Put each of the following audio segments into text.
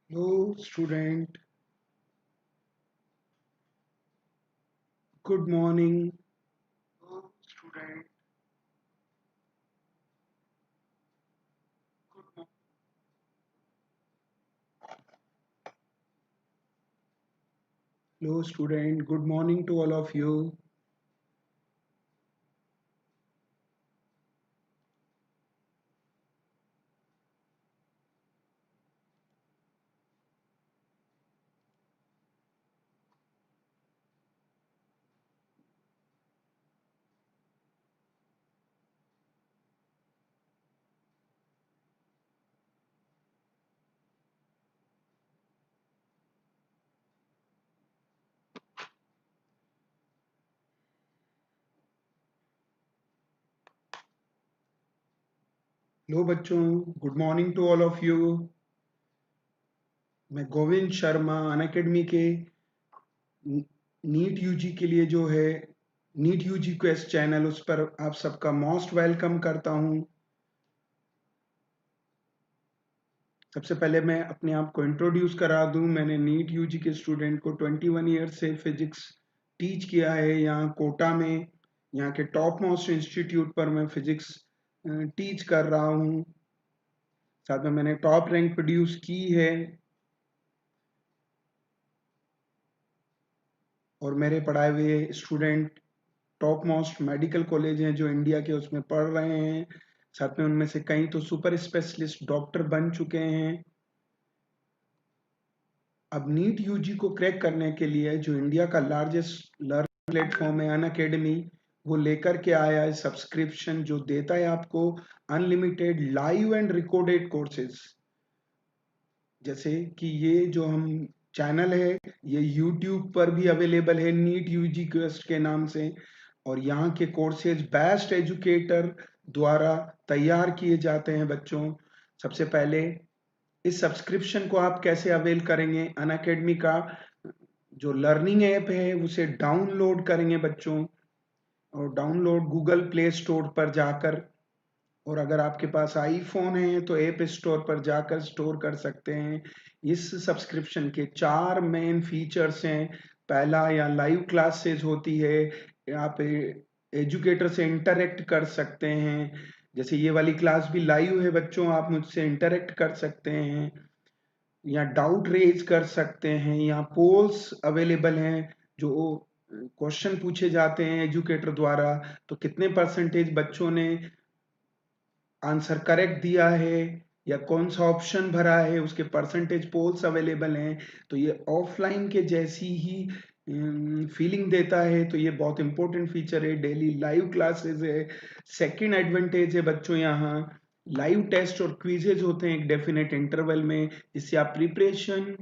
Hello, student. Good morning. Hello, student. Hello, student. Good morning to all of you. Hello बच्चों, good morning to all of you. मैं Govind Sharma Unacademy के NEET UG के लिए जो है NEET UG quest channel, उस पर आप सबका मोस्ट वेलकम करता हूं। सबसे पहले मैं अपने आप को इंट्रोड्यूस करा दूं। मैंने नीट यूजी के स्टूडेंट को 21 ईयर से फिजिक्स टीच किया है यहाँ कोटा में। यहाँ के टॉप मोस्ट इंस्टीट्यूट पर मैं फिजिक्स टीच कर रहा हूँ। साथ में मैंने टॉप रैंक प्रोड्यूस की है और मेरे पढ़ाए हुए student top most medical college हैं जो इंडिया के, उसमें पढ़ रहे हैं। साथ में उनमें से कई तो सुपर स्पेशलिस्ट डॉक्टर बन चुके हैं। अब नीट यूजी को क्रैक करने के लिए जो इंडिया का लार्जेस्ट लर्निंग प्लेटफॉर्म है अनअकैडमी, वो लेकर के आया है सब्सक्रिप्शन जो देता है आपको unlimited live and recorded courses. जैसे कि ये जो हम चैनल है, ये यूट्यूब पर भी अवेलेबल है नीट यूजी क्वेस्ट के नाम से। और यहाँ के कोर्सेज बेस्ट एजुकेटर द्वारा तैयार किए जाते हैं बच्चों। सबसे पहले इस सब्सक्रिप्शन को आप कैसे अवेल करेंगे? अनअकैडमी का जो लर्निंग ऐप है उसे डाउनलोड करेंगे बच्चों, और डाउनलोड गूगल प्ले स्टोर पर जाकर, और अगर आपके पास आईफोन है तो ऐप स्टोर पर जाकर स्टोर कर सकते हैं। इस सब्सक्रिप्शन के चार मेन फीचर्स हैं। पहला, यहाँ लाइव क्लासेस होती है, यहाँ पे एजुकेटर से इंटरेक्ट कर सकते हैं। जैसे ये वाली क्लास भी लाइव है बच्चों, आप मुझसे इंटरेक्ट कर सकते हैं, या डाउट रेज कर सकते हैं, या पोल्स अवेलेबल हैं जो क्वेश्चन पूछे जाते हैं एजुकेटर द्वारा। तो कितने परसेंटेज बच्चों ने आंसर करेक्ट दिया है या कौन सा ऑप्शन भरा है, उसके परसेंटेज पोल्स अवेलेबल हैं। तो ये ऑफलाइन के जैसी ही फीलिंग देता है। तो ये बहुत इंपॉर्टेंट फीचर है। डेली लाइव क्लासेस है। सेकंड एडवांटेज है बच्चों, यहाँ लाइव टेस्ट और क्विजेज होते हैं एक डेफिनेट इंटरवल में, जिससे आप प्रिपरेशन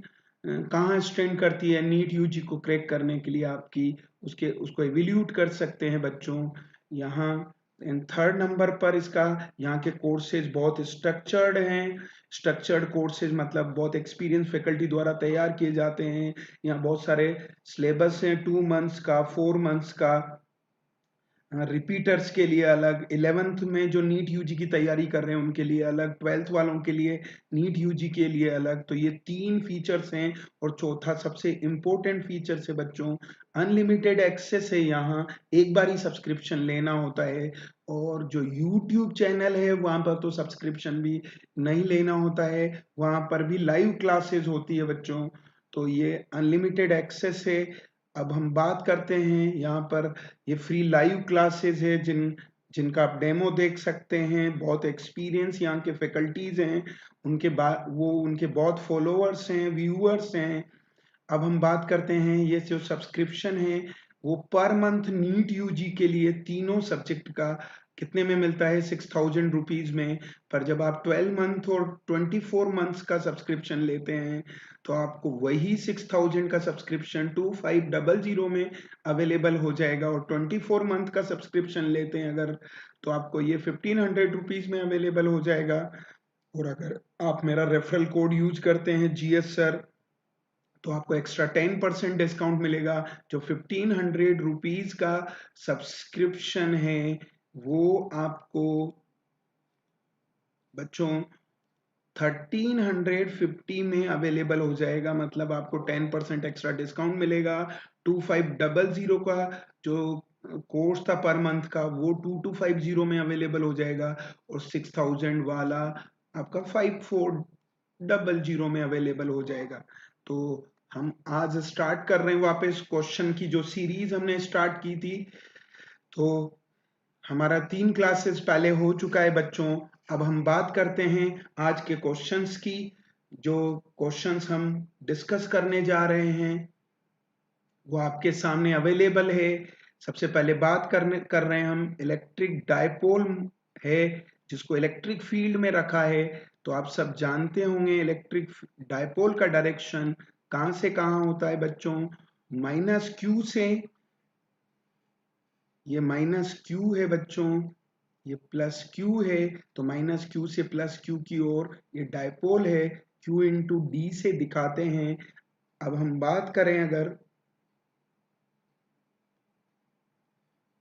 कहाँ स्टैंड करती है नीट यूजी को क्रैक करने के लिए आपकी, उसके उसको एवेल्यूट कर सकते हैं बच्चों यहाँ। एंड थर्ड नंबर पर इसका, यहाँ के कोर्सेज बहुत स्ट्रक्चर्ड हैं। स्ट्रक्चर्ड कोर्सेज मतलब बहुत एक्सपीरियंस फैकल्टी द्वारा तैयार किए जाते हैं। यहाँ बहुत सारे सिलेबस हैं, 2 मंथ्स का, 4 मंथ्स का। रिपीटर्स के लिए अलग, 11th में जो नीट यूजी की तैयारी कर रहे हैं उनके लिए अलग, 12th वालों के लिए नीट यूजी के लिए अलग। तो ये तीन फीचर्स हैं। और चौथा सबसे इम्पोर्टेंट फीचर है बच्चों, अनलिमिटेड एक्सेस है। यहाँ एक बार ही सब्सक्रिप्शन लेना होता है। और जो यूट्यूब चैनल है वहां पर तो सब्सक्रिप्शन भी नहीं लेना होता है, वहां पर भी लाइव क्लासेस होती है बच्चों। तो ये अनलिमिटेड एक्सेस है। अब हम बात करते हैं यहाँ पर, ये फ्री लाइव क्लासेस है जिनका आप डेमो देख सकते हैं। बहुत एक्सपीरियंस यहाँ के फैकल्टीज हैं, उनके बाद वो उनके बहुत फॉलोअर्स हैं, व्यूअर्स हैं। अब हम बात करते हैं, ये जो सब्सक्रिप्शन है वो पर मंथ नीट यूजी के लिए तीनों सब्जेक्ट का कितने में मिलता है? 6,000 रुपीज में। पर जब आप 12 मंथ और 24 मंथ्स का सब्सक्रिप्शन लेते हैं तो आपको वही 6,000 का सब्सक्रिप्शन 2500 में अवेलेबल हो जाएगा। और 24 मंथ का सब्सक्रिप्शन लेते हैं अगर, तो आपको ये 1,500 रुपीज में अवेलेबल हो जाएगा। और अगर आप मेरा रेफरल कोड यूज करते हैं GS सर, तो आपको एक्स्ट्रा 10% डिस्काउंट मिलेगा। जो 1,500 रुपीज का सब्सक्रिप्शन है वो आपको बच्चों 1350 में अवेलेबल हो जाएगा, मतलब आपको 10% एक्स्ट्रा डिस्काउंट मिलेगा। 2500 का जो कोर्स था पर मंथ का वो 2250 में अवेलेबल हो जाएगा, और 6000 वाला आपका 5400 में अवेलेबल हो जाएगा। तो हम आज स्टार्ट कर रहे हैं वापस क्वेश्चन की जो सीरीज हमने स्टार्ट की थी। तो हमारा 3 क्लासेस पहले हो चुका है बच्चों। अब हम बात करते हैं आज के क्वेश्चंस की। जो क्वेश्चंस हम डिस्कस करने जा रहे हैं वो आपके सामने अवेलेबल है। सबसे पहले बात कर रहे हैं हम इलेक्ट्रिक डायपोल है, जिसको इलेक्ट्रिक फील्ड में रखा है। तो आप सब जानते होंगे इलेक्ट्रिक डायपोल का डायरेक्शन कहां से कहां होता है बच्चों, माइनस क्यू से। ये माइनस क्यू है बच्चों, ये प्लस क्यू है, तो माइनस क्यू से प्लस क्यू की ओर ये डायपोल है, क्यू इंटू डी से दिखाते हैं। अब हम बात करें अगर,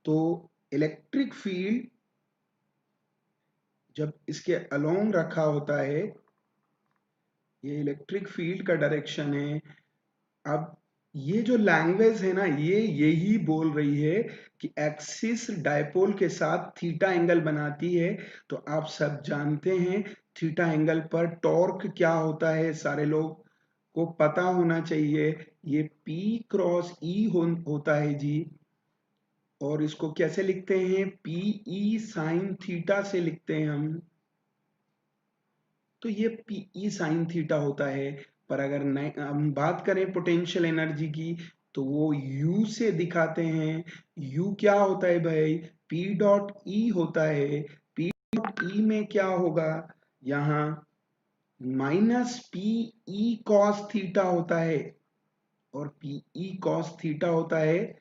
तो इलेक्ट्रिक फील्ड जब इसके अलोंग रखा होता है, ये इलेक्ट्रिक फील्ड का डायरेक्शन है। अब ये जो लैंग्वेज है ना, ये यही बोल रही है कि एक्सिस डायपोल के साथ थीटा एंगल बनाती है। तो आप सब जानते हैं थीटा एंगल पर टॉर्क क्या होता है, सारे लोग को पता होना चाहिए। ये P क्रॉस E होता है जी। और इसको कैसे लिखते हैं, PE साइन थीटा से लिखते हैं हम। तो ये PE साइन थीटा होता है। पर अगर हम बात करें पोटेंशियल एनर्जी की, तो वो U से दिखाते हैं। U क्या होता है भाई, P डॉट E होता है। P डॉट E में क्या होगा, यहाँ माइनस PE कॉस थीटा होता है, और PE कॉस थीटा होता है।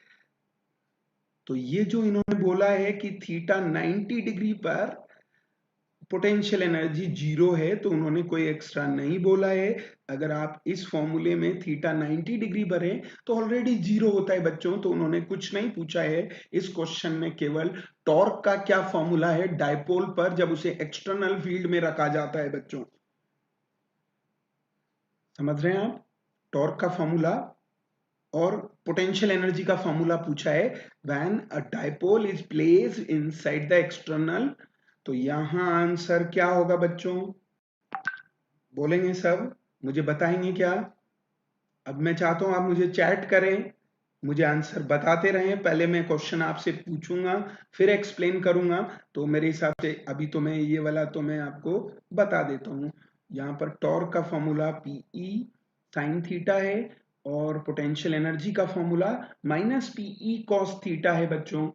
तो ये जो इन्होंने बोला है कि थीटा 90 डिग्री पर पोटेंशियल एनर्जी जीरो है, तो उन्होंने कोई एक्स्ट्रा नहीं बोला है। अगर आप इस फॉर्मूले में थीटा 90 डिग्री भरें तो ऑलरेडी जीरो होता है बच्चों, तो उन्होंने कुछ नहीं पूछा है इस क्वेश्चन में। केवल टॉर्क का क्या फॉर्मूला है डायपोल पर जब उसे एक्सटर्नल फील्ड में रखा जाता है बच्चों, समझ रहे हैं आप, टॉर्क का फॉर्मूला और पोटेंशियल एनर्जी का फॉर्मूला पूछा है। When a dipole is placed inside the external, तो यहां आंसर क्या होगा बच्चों, बोलेंगे सब, मुझे बताएंगे क्या। अब मैं चाहता हूं आप मुझे चैट करें, मुझे आंसर बताते रहें। पहले मैं क्वेश्चन आपसे पूछूंगा, फिर एक्सप्लेन करूंगा। तो मेरे हिसाब से अभी तो मैं ये वाला तो मैं आपको बता देता हूं। यहाँ पर टॉर्क का फॉर्मूला PE साइन थीटा है, और पोटेंशियल एनर्जी का formula minus PE cos theta है बच्चों।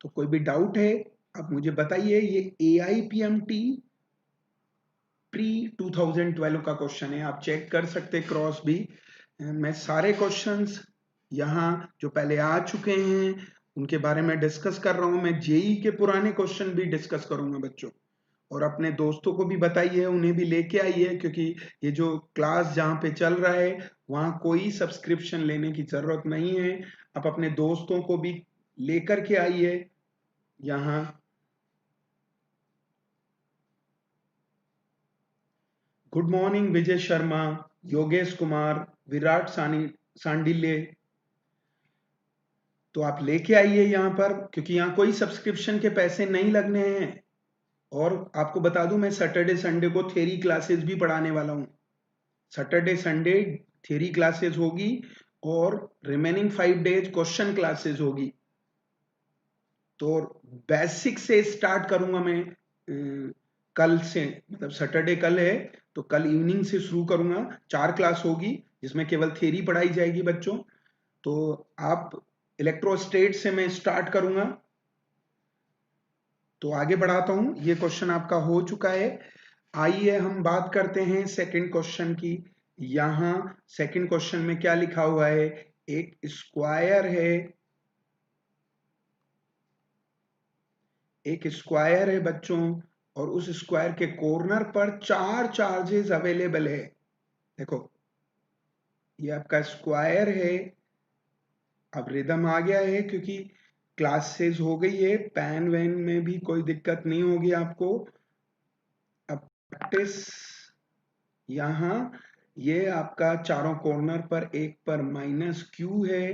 तो कोई भी डाउट है आप मुझे बताइए। ये AIPMT प्री 2012 का क्वेश्चन है, आप चेक कर सकते क्रॉस भी। मैं सारे क्वेश्चंस यहाँ जो पहले आ चुके हैं उनके बारे में डिस्कस कर रहा हूं। मैं जेई के पुराने क्वेश्चन भी डिस्कस करूंगा बच्चों, और अपने दोस्तों को भी बताइए, उन्हें भी लेके आइए, क्योंकि ये जो क्लास जहाँ पे चल रहा है वहाँ कोई सब्सक्रिप्शन लेने की जरूरत नहीं है। आप अपने दोस्तों को भी लेकर के आइए यहाँ। Good morning Vijay Sharma, Yogesh Kumar, Virat Sandilya. तो आप लेके आइए यहाँ पर, क्योंकि यहाँ कोई सब्सक्रिप्शन के पैसे नहीं लगने हैं। और आपको बता दूं मैं सैटरडे संडे को थ्योरी क्लासेस भी पढ़ाने वाला हूँ। सैटरडे संडे थ्योरी क्लासेस होगी, और रिमेनिंग 5 डेज क्वेश्चन क्लासेस होगी। तो बेसिक से स्टार्ट करूंगा मैं कल से, मतलब सैटरडे कल है, तो कल इवनिंग से शुरू करूंगा। 4 क्लास होगी जिसमें केवल थ्योरी पढ़ाई जाएगी बच्चों। तो आप इलेक्ट्रोस्टेट से मैं स्टार्ट करूंगा। तो आगे बढ़ाता हूं, ये क्वेश्चन आपका हो चुका है। आइए हम बात करते हैं सेकंड क्वेश्चन की। यहां सेकंड क्वेश्चन में क्या लिखा हुआ है, एक स्क्वायर है, एक स्क्वायर है बच्चों, और उस स्क्वायर के कॉर्नर पर 4 चार्जेस अवेलेबल है। देखो ये आपका स्क्वायर है। अब रिदम आ गया है क्योंकि क्लासेस हो गई है, पेन वैन में भी कोई दिक्कत नहीं होगी आपको। अब प्रैक्टिस यहां ये आपका चारों कॉर्नर पर एक पर माइनस क्यू है,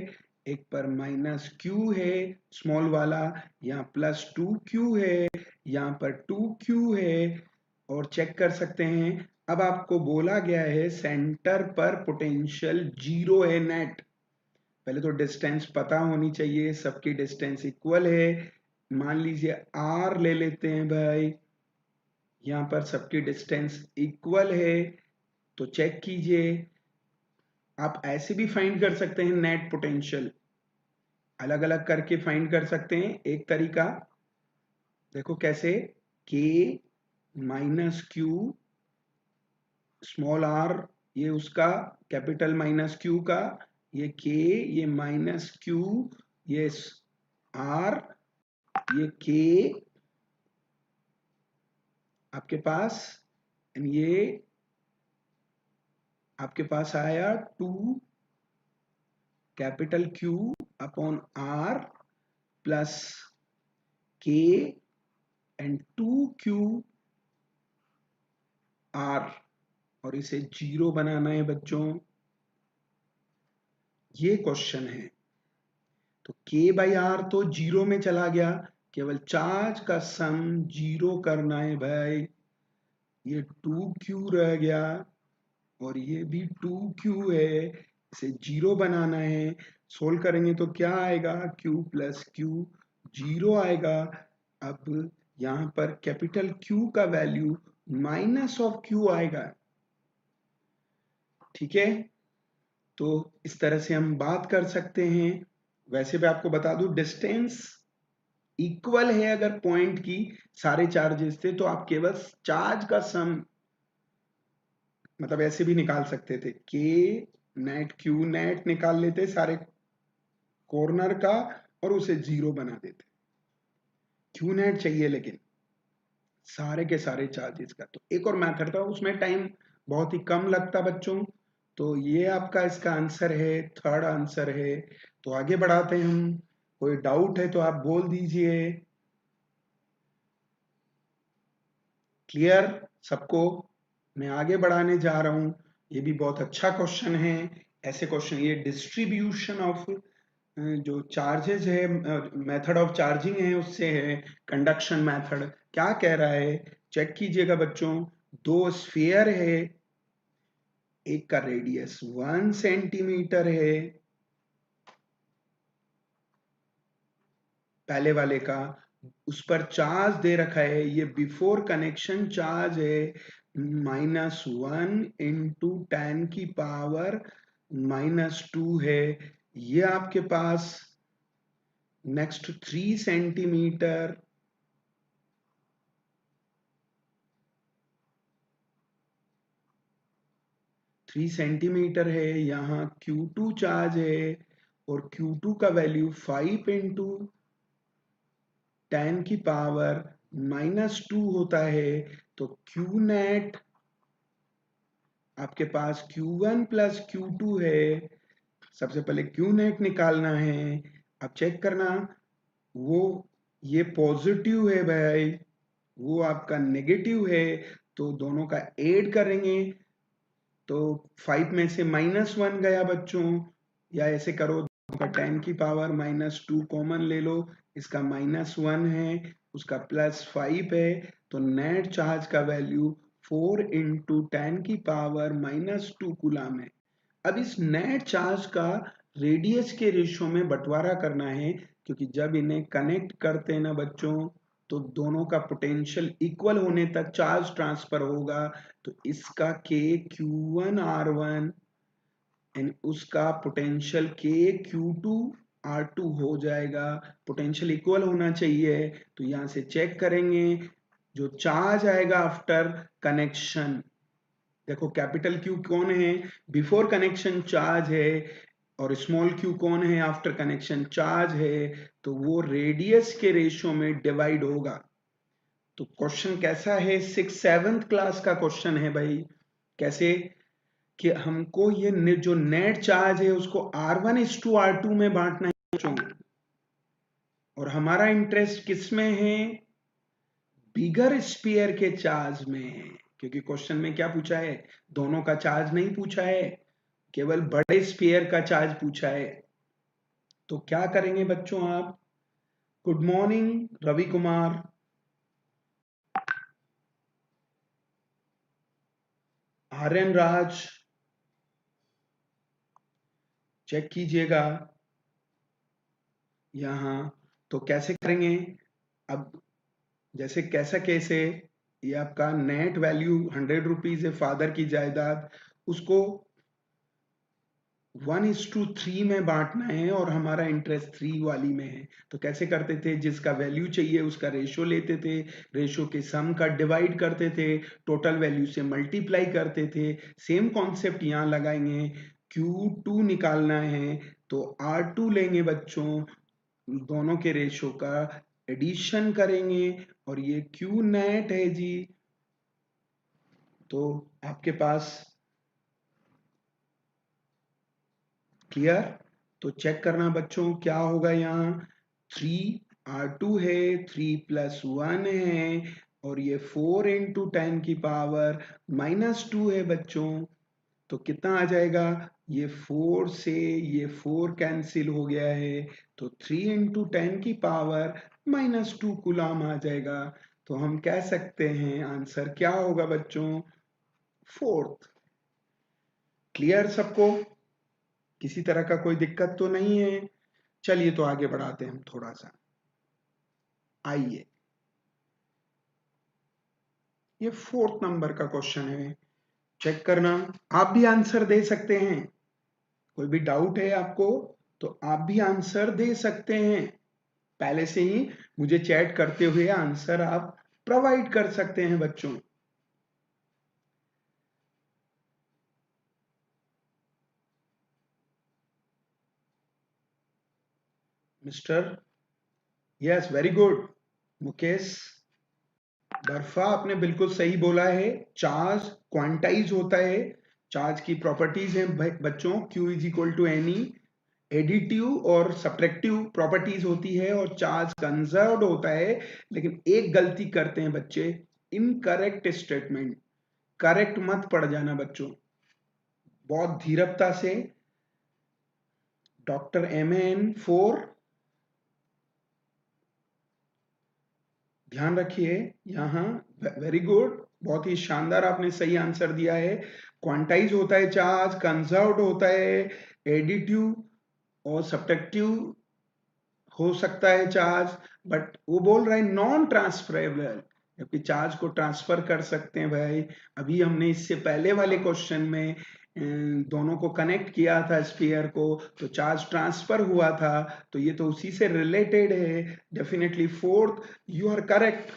एक पर माइनस क्यू है स्मॉल वाला, यहाँ प्लस 2q है, यहाँ पर 2q है और चेक कर सकते हैं। अब आपको बोला गया है सेंटर पर पोटेंशियल 0 है नेट। पहले तो डिस्टेंस पता होनी चाहिए, सबकी डिस्टेंस इक्वल है। मान लीजिए r ले लेते हैं भाई, यहाँ पर सबकी डिस्टेंस इक्वल है तो चेक कीजिए। आप ऐसे भी फाइंड कर सकते हैं नेट पोटेंशियल, अलग अलग करके फाइंड कर सकते हैं। एक तरीका देखो कैसे, k minus Q small r, ये उसका कैपिटल माइनस क्यू का, ये k, ये माइनस क्यू, ये r, ये k आपके पास, ये आपके पास आया 2 capital Q upon R plus K and 2Q R, और इसे 0 बनाना है बच्चों, ये क्वेश्चन है। तो K बाई R तो 0 में चला गया, केवल चार्ज का सम 0 करना है भाई। ये 2Q रह गया और ये भी 2Q है, इसे 0 बनाना है। सोल्व करेंगे तो क्या आएगा, Q प्लस Q 0 आएगा। अब यहां पर कैपिटल Q का वैल्यू माइनस ऑफ Q आएगा। ठीक है, तो इस तरह से हम बात कर सकते हैं। वैसे भी आपको बता दूं, डिस्टेंस इक्वल है अगर पॉइंट की, सारे चार्जेस थे तो आप केवल चार्ज का सम मतलब ऐसे भी निकाल सकते थे, K नेट Q नेट निकाल लेते सारे कॉर्नर का और उसे 0 बना देते। Q नेट चाहिए लेकिन सारे के सारे चार्जेस का। तो एक और मेथड था, उसमें टाइम बहुत ही कम लगता बच्चों। तो ये आपका इसका आंसर है, थर्ड आंसर है। तो आगे बढ़ाते हैं हम, कोई डाउट है तो आप बोल दीजिए। क्लियर सबको? मैं आगे बढ़ाने जा रहा हूं। ये भी बहुत अच्छा क्वेश्चन है। ऐसे क्वेश्चन, ये डिस्ट्रीब्यूशन ऑफ जो चार्जेस है, मेथड ऑफ चार्जिंग है उससे है, कंडक्शन मेथड। क्या कह रहा है चेक कीजिएगा बच्चों। दो स्फीयर है, एक का रेडियस 1 सेंटीमीटर है, पहले वाले का, उस पर चार्ज दे रखा है, ये बिफोर कनेक्शन चार्ज है -1 इंटू 10 की पावर -2 है। ये आपके पास नेक्स्ट 3 सेंटीमीटर, है, यहाँ Q2 चार्ज है और Q2 का वैल्यू 5 इंटू 10 की पावर -2 होता है। तो Q नेट आपके पास Q1 प्लस Q2 है। सबसे पहले Q नेट निकालना है। अब चेक करना, वो ये पॉजिटिव है भाई, वो आपका नेगेटिव है, तो दोनों का ऐड करेंगे तो 5 में से -1 गया बच्चों, या ऐसे करो 10 की पावर -2 कॉमन ले लो, इसका -1 है, उसका +5 है, तो नेट चार्ज का वैल्यू 4 इंटू 10 की पावर -2 कूलम है। अब इस नेट चार्ज का रेडियस के रेशियो में बंटवारा करना है, क्योंकि जब इन्हें कनेक्ट करते हैं ना बच्चों, तो दोनों का पोटेंशियल इक्वल होने तक चार्ज ट्रांसफर होगा। तो इसका K Q1 R1 एंड उसका पोटेंशियल K Q2 R2 हो जाएगा। पोटेंशियल इक्वल होना चाहिए, तो यहां से चेक करेंगे जो चार्ज आएगा आफ्टर कनेक्शन। देखो कैपिटल Q कौन है, बिफोर कनेक्शन चार्ज है, और स्मॉल q कौन है, आफ्टर कनेक्शन चार्ज है। तो वो रेडियस के रेशियो में डिवाइड होगा। तो क्वेश्चन कैसा है, 6th-7th क्लास का क्वेश्चन है भाई। कैसे कि हमको ये जो नेट चार्ज है उसको R1:R2 में बांटना है बच्चों, और हमारा इंटरेस्ट किस में है, बिगर स्फीयर के चार्ज में है। क्योंकि क्वेश्चन में क्या पूछा है, दोनों का चार्ज नहीं पूछा है, केवल बड़े स्फीयर का चार्ज पूछा है। तो क्या करेंगे बच्चों आप? गुड मॉर्निंग रवि कुमार, आर्यन राज, चेक कीजिएगा यहाँ। तो कैसे करेंगे अब? जैसे कैसा केस है, ये आपका नेट वैल्यू 100 रुपीज है, फादर की जायदाद, उसको 1:3 में बांटना है और हमारा इंटरेस्ट 3 वाली में है। तो कैसे करते थे? जिसका वैल्यू चाहिए उसका रेशो लेते थे, रेशो के सम का डिवाइड करते थे, टोटल वैल्यू से मल्टीप्लाई करते थे। सेम कॉन्सेप्ट यहाँ लगाएंगे। Q2 निकालना है तो R2 लेंगे बच्चों, दोनों के रेशो का एडिशन करेंगे और ये Q नेट है जी। तो आपके पास क्लियर? तो चेक करना बच्चों क्या होगा यहाँ। 3R2 है, 3+1 है और ये 4 इंटू 10 की पावर -2 है बच्चों। तो कितना आ जाएगा? ये 4 से ये 4 कैंसिल हो गया है, तो 3 इंटू 10 की पावर -2 कूलम आ जाएगा। तो हम कह सकते हैं आंसर क्या होगा बच्चों? 4th। क्लियर सबको? किसी तरह का कोई दिक्कत तो नहीं है? चलिए तो आगे बढ़ाते हैं हम थोड़ा सा। आइए, ये 4th नंबर का क्वेश्चन है, चेक करना। आप भी आंसर दे सकते हैं, कोई भी डाउट है आपको तो आप भी आंसर दे सकते हैं। पहले से ही मुझे चैट करते हुए आंसर आप प्रोवाइड कर सकते हैं बच्चों। Mister, yes very good Mukesh. बर्फा, आपने बिल्कुल सही बोला है। चार्ज क्वांटाइज होता है, चार्ज की प्रॉपर्टीज हैं बच्चों, Q is equal to any, additive और सब्ट्रैक्टिव प्रॉपर्टीज होती है और चार्ज कंजर्व्ड होता है। लेकिन एक गलती करते हैं बच्चे, इनकरेक्ट स्टेटमेंट। करेक्ट मत पड़ जाना बच्चों, बहुत धीरजता से। डॉक्टर MN4, ध्यान रखिए यहाँ। वेरी गुड, बहुत ही शानदार, आपने सही आंसर दिया है। क्वांटाइज होता है चार्ज, कंजर्व्ड होता है, एडिटिव और सब्ट्रैक्टिव हो सकता है चार्ज, बट वो बोल रहा है नॉन ट्रांसफरेबल, जबकि चार्ज को ट्रांसफर कर सकते हैं भाई। अभी हमने इससे पहले वाले क्वेश्चन में दोनों को कनेक्ट किया था स्फीयर को, तो चार्ज ट्रांसफर हुआ था, तो ये तो उसी से रिलेटेड है। Definitely 4th, you are correct.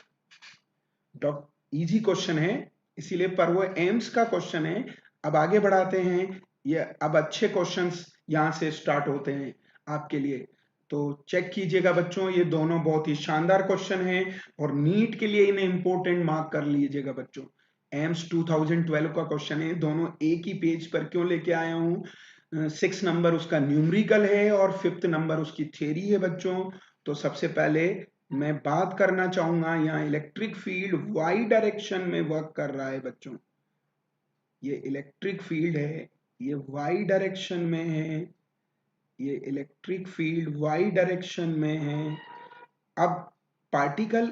Easy question है इसीलिए, पर वो एम्स का क्वेश्चन है। अब आगे बढ़ाते हैं, ये अब अच्छे क्वेश्चंस यहां से स्टार्ट होते हैं आपके लिए। तो चेक कीजिएगा बच्चों, ये दोनों बहुत ही शानदार क्वेश्चन हैं और नीट के लिए इन्हें इंपॉर्टेंट मार्क कर लीजिएगा बच्चों। एम्स 2012 का क्वेश्चन है, दोनों एक ही पेज पर क्यों लेके आया हूं। 6 नंबर उसका न्यूमेरिकल है और 5th नंबर उसकी थ्योरी है बच्चों। तो सबसे पहले मैं बात करना चाहूंगा, यहाँ इलेक्ट्रिक फील्ड वाई डायरेक्शन में वर्क कर रहा है बच्चों। ये इलेक्ट्रिक फील्ड है, ये वाई डायरेक्शन में है, ये इलेक्ट्रिक फील्ड वाई डायरेक्शन में है। अब पार्टिकल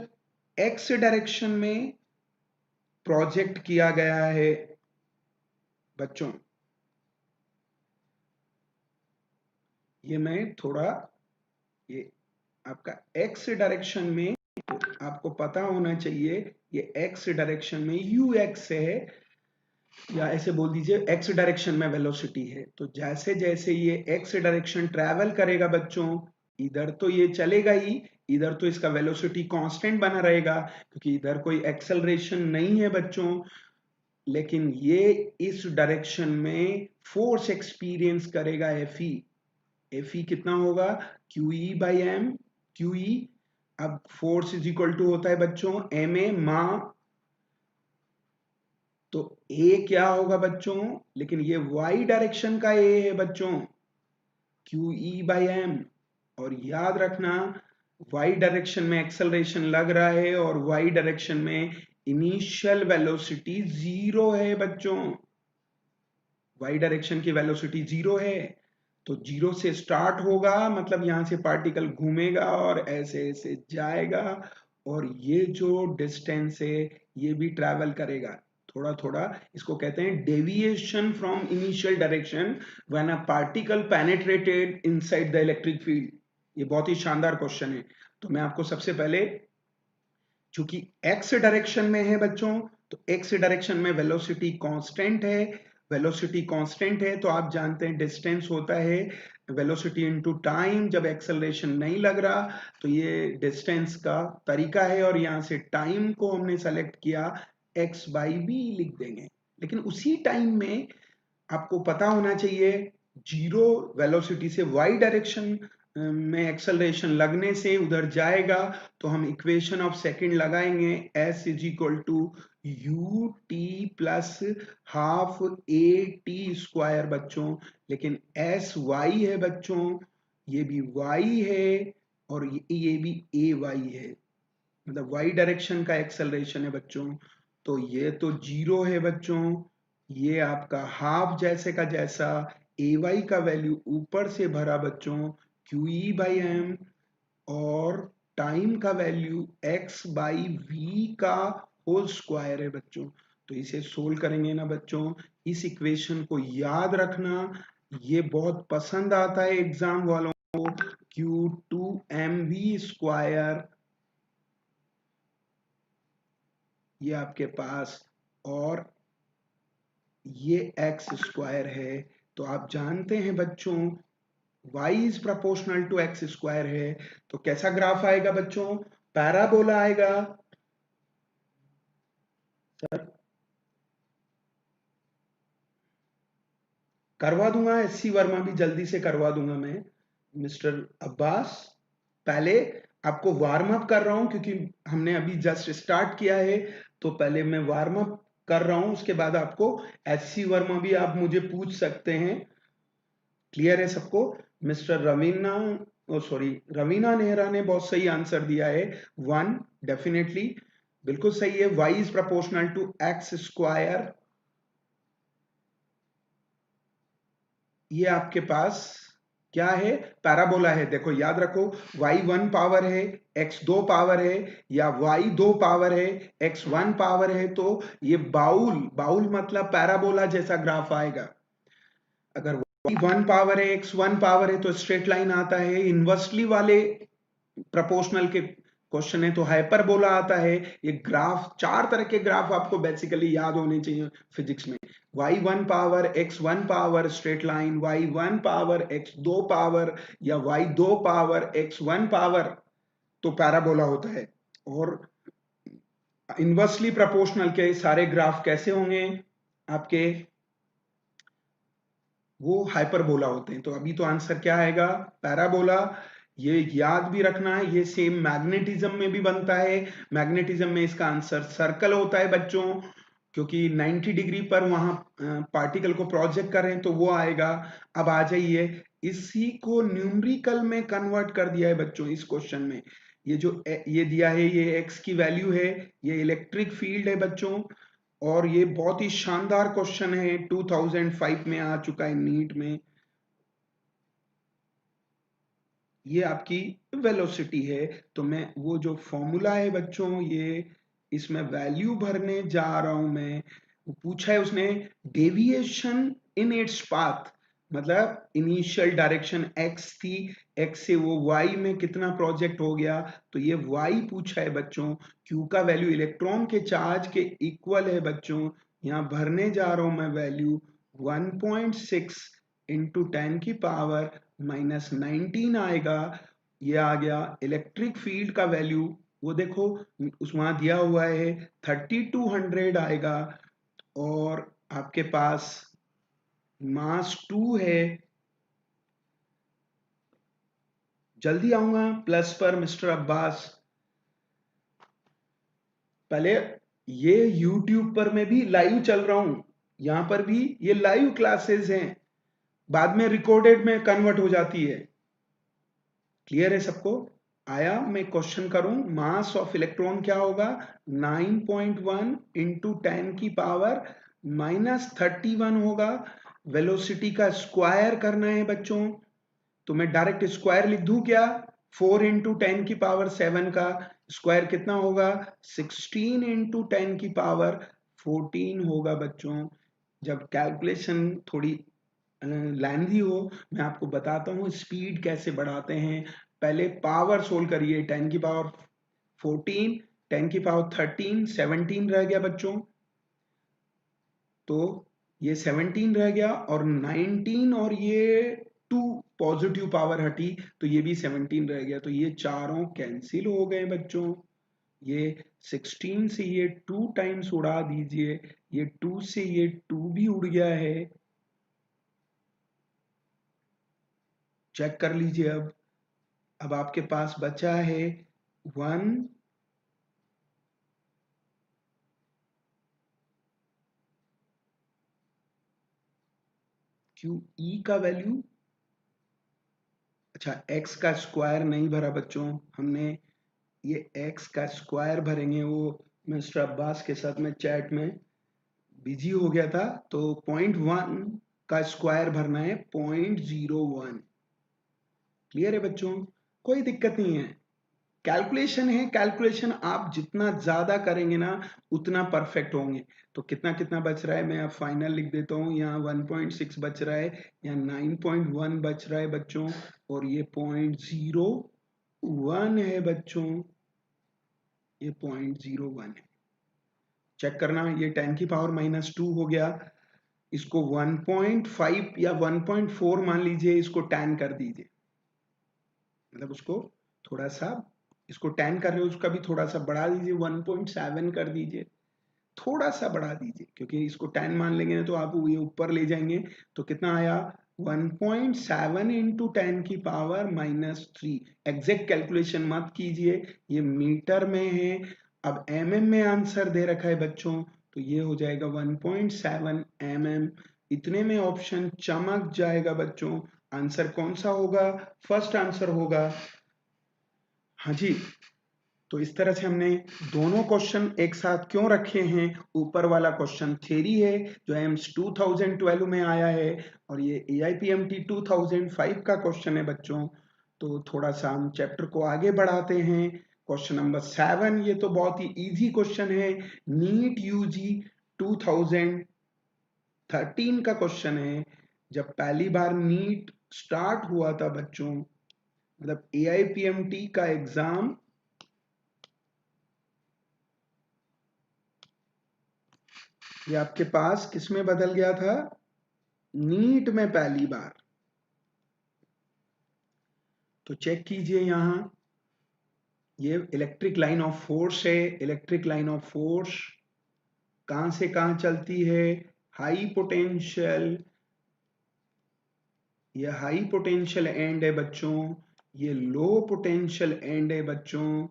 एक्स डायरेक्शन में प्रोजेक्ट किया गया है बच्चों। ये मैं थोड़ा, ये आपका एक्स डायरेक्शन में, तो आपको पता होना चाहिए ये एक्स डायरेक्शन में यू एक्स है, या ऐसे बोल दीजिए एक्स डायरेक्शन में वेलोसिटी है। तो जैसे जैसे ये एक्स डायरेक्शन ट्रैवल करेगा बच्चों, इधर तो ये चलेगा ही, इधर तो इसका वेलोसिटी कांस्टेंट बना रहेगा क्योंकि इधर कोई एक्सेलरेशन नहीं है बच्चों। लेकिन ये इस डायरेक्शन में फोर्स एक्सपीरियंस करेगा एफई। एफई कितना होगा? Q E by M. क्यूई, अब फोर्स इज इक्वल टू होता है बच्चों एम ए मा, तो ए क्या होगा बच्चों? लेकिन ये वाई डायरेक्शन का ए है बच्चों, क्यू ई बाई एम। और याद रखना, वाई डायरेक्शन में एक्सेलरेशन लग रहा है और वाई डायरेक्शन में इनिशियल वेलोसिटी 0 है बच्चों, वाई डायरेक्शन की वेलोसिटी 0 है, तो 0 से स्टार्ट होगा, मतलब यहां से पार्टिकल घूमेगा और ऐसे ऐसे जाएगा, और ये जो डिस्टेंस है ये भी ट्रैवल करेगा थोड़ा थोड़ा। इसको कहते हैं deviation from initial direction when a particle penetrated inside the electric field. ये बहुत ही शानदार क्वेश्चन है। तो मैं आपको सबसे पहले, चूंकि एक्स डायरेक्शन में है बच्चों, तो एक्स डायरेक्शन में वेलोसिटी कांस्टेंट है, वेलोसिटी कांस्टेंट है तो आप जानते हैं डिस्टेंस होता है वेलोसिटी इनटू टाइम। जब एक्सेलरेशन नहीं लग रहा तो ये डिस्टेंस का तरीका है, और यहां से टाइम को हमने सेलेक्ट किया, एक्स बाई बी लिख देंगे। लेकिन उसी टाइम में आपको पता होना चाहिए, जीरो वेलोसिटी से वाई डायरेक्शन में एक्सेलरेशन लगने से उधर जाएगा, तो हम इक्वेशन ऑफ सेकंड लगाएंगे, s is equal to u t plus half a t square बच्चों। लेकिन एस वाई है बच्चों, ये भी वाई है, और ये भी ए वाई है, मतलब वाई डायरेक्शन का एक्सेलरेशन है बच्चों। तो ये तो जीरो है बच्चों, ये आपका हाफ जैसे का जैसा, ए वाई का वैल्यू ऊपर से भरा बच्चों क्यू ई बाई एम, और टाइम का वैल्यू एक्स बाई वी का होल स्क्वायर है बच्चों। तो इसे सोल्व करेंगे ना बच्चों, इस इक्वेशन को याद रखना, ये बहुत पसंद आता है एग्जाम वालों को, q to m v square, ये आपके पास, और ये एक्स स्क्वायर है। तो आप जानते हैं बच्चों y is proportional to x square है, तो कैसा ग्राफ आएगा बच्चों, पैराबोला आएगा। सर करवा दूंगा, एससी वर्मा भी जल्दी से करवा दूंगा मैं, मिस्टर अब्बास। पहले आपको वार्म अप कर रहा हूं, क्योंकि हमने अभी जस्ट स्टार्ट किया है, तो पहले मैं वार्म अप कर रहा हूं, उसके बाद आपको एससी वर्मा भी आप मुझे पूछ सकते हैं। क्लियर है सबको? मिस्टर रवीना, ओ सॉरी, रवीना नेहरा ने बहुत सही आंसर दिया है, 1 डेफिनेटली बिल्कुल सही है, y is proportional to x square. ये आपके पास क्या है, पैराबोला है। देखो याद रखो, y 1 पावर है, x 2 पावर है, या y 2 पावर है, x 1 पावर है, तो ये बाउल, बाउल मतलब पैराबोला जैसा ग्राफ आएगा। अगर y 1 पावर है, x 1 पावर है, तो स्ट्रेट लाइन आता है। इनवर्सली वाले प्रोपोर्शनल के क्वेश्चन है तो हाइपरबोला आता है। ये ग्राफ, चार तरह के ग्राफ आपको बेसिकली याद होने चाहिए फिजिक्स में, y1 power, x1 power straight line, y1 power, x2 power, या y2 पावर, x1 पावर, तो पैराबोला होता है। और इनवर्सली प्रोपोर्शनल के सारे ग्राफ कैसे होंगे आपके, वो हाइपरबोला होते हैं। तो अभी तो आंसर क्या आएगा, पैराबोला। ये याद भी रखना है, ये सेम मैग्नेटिज्म में भी बनता है, मैग्नेटिज्म में इसका आंसर सर्कल होता है बच्चों, क्योंकि 90 डिग्री पर वहां पार्टिकल को प्रोजेक्ट कर रहे हैं, तो वो आएगा। अब आ जाइए, इसी को न्यूमेरिकल में कन्वर्ट कर दिया है बच्चों इस क्वेश्चन में। ये जो ये दिया है, ये एक्स की वैल्यू है, ये इलेक्ट्रिक फील्ड है बच्चों, और ये बहुत ही शानदार क्वेश्चन है, 2005 में आ चुका है नीट में। ये आपकी वेलोसिटी है, तो मैं वो जो फॉर्मूला है बच्चों, ये इसमें वैल्यू भरने जा रहा हूं मैं। वो पूछा है उसने, डेविएशन इन इट्स पाथ, मतलब इनिशियल डायरेक्शन एक्स थी, एक्स से वो वाई में कितना प्रोजेक्ट हो गया, तो ये वाई पूछा है बच्चों। क्यू का वैल्यू इलेक्ट्रॉन के चार्ज के इक्वल है बच्चों, यहां भरने जा रहा हूं मैं वैल्यू, 1.6 इंटू 10 की पावर -19 आएगा। ये आ गया इलेक्ट्रिक फील्ड का वैल्यू, वो देखो उस वहां दिया हुआ है 3200 आएगा, और आपके पास मास 2 है। जल्दी आऊंगा प्लस पर मिस्टर अब्बास। पहले ये YouTube पर मैं भी लाइव चल रहा हूं, यहां पर भी ये लाइव क्लासेस हैं, बाद में रिकॉर्डेड में कन्वर्ट हो जाती है। क्लियर है सबको? आया, मैं क्वेश्चन करूं, मास ऑफ इलेक्ट्रॉन क्या होगा, 9.1 इंटू 10 की पावर -31 होगा। वेलोसिटी का स्क्वायर करना है बच्चों, तो मैं डायरेक्ट स्क्वायर लिख दूं क्या, 4 इंटू 10 की पावर 7 का स्क्वायर कितना होगा, 16 इंटू 10 की पावर 14 होगा बच्चों। जब कैलकुलेशन थोड़ी लेंथी हो, मैं आपको बताता हूँ स्पीड कैसे बढ़ाते हैं। पहले पावर सोल्व करिए, 10 की पावर 14, 10 की पावर 13, 17 रह गया बच्चों, तो ये 17 रह गया, और 19 और ये 2 पॉजिटिव पावर हटी, तो ये भी 17 रह गया, तो ये चारों कैंसिल हो गए बच्चों। ये 16 से ये 2 टाइम्स उड़ा दीजिए, ये 2 से ये 2 भी उड़ गया है। चेक कर लीजिए। अब आपके पास बचा है 1, क्यू ई का वैल्यू, अच्छा x का स्क्वायर नहीं भरा बच्चों हमने, ये x का स्क्वायर भरेंगे, वो मिस्टर अब्बास के साथ में चैट में बिजी हो गया था, तो 0.1 का स्क्वायर भरना है 0.01। क्लियर है बच्चों, कोई दिक्कत नहीं है, कैलकुलेशन है, कैलकुलेशन आप जितना ज्यादा करेंगे ना उतना परफेक्ट होंगे। तो कितना कितना बच रहा है, मैं अब फाइनल लिख देता हूँ, यहाँ 1.6 बच रहा है, यहाँ 9.1 बच रहा है बच्चों, और ये 0.01 है बच्चों, ये 0.01 है। चेक करना, ये 10 की पावर -2 हो गया, इसको 1.5 या 1.4 मान लीजिए, इसको 10 कर दीजिए, मतलब उसको थोड़ा सा, इसको 10 कर रहे हो उसका भी थोड़ा सा बढ़ा दीजिए, 1.7 कर दीजिए, थोड़ा सा बढ़ा दीजिए, क्योंकि इसको 10 मान लेंगे ना तो आप ये ऊपर ले जाएंगे, तो कितना आया 1.7 इंटू 10 की पावर -3। एग्जैक्ट कैलकुलेशन मत कीजिए, ये मीटर में है, अब mm में आंसर दे रखा है बच्चों, तो ये हो जाएगा 1.7 mm। इतने में ऑप्शन चमक जाएगा बच्चों, आंसर कौन सा होगा, फर्स्ट आंसर होगा। हाँ जी, तो इस तरह से हमने दोनों क्वेश्चन एक साथ क्यों रखे हैं, ऊपर वाला क्वेश्चन थ्योरी है जो एम्स 2012 में आया है, और ये AIPMT 2005 का क्वेश्चन है बच्चों। तो थोड़ा सा हम चैप्टर को आगे बढ़ाते हैं, क्वेश्चन नंबर 7, ये तो बहुत ही इजी क्वेश्चन है, नीट यूजी 2013 का क्वेश्चन है। जब पहली बार नीट स्टार्ट हुआ था बच्चों, मतलब AIPMT का एग्जाम, ये आपके पास किसमें बदल गया था, नीट में पहली बार। तो चेक कीजिए, यहां ये इलेक्ट्रिक लाइन ऑफ फोर्स है, इलेक्ट्रिक लाइन ऑफ फोर्स कहां से कहां चलती है, हाई पोटेंशियल, ये हाई पोटेंशियल एंड है बच्चों, ये लो पोटेंशियल एंड है बच्चों।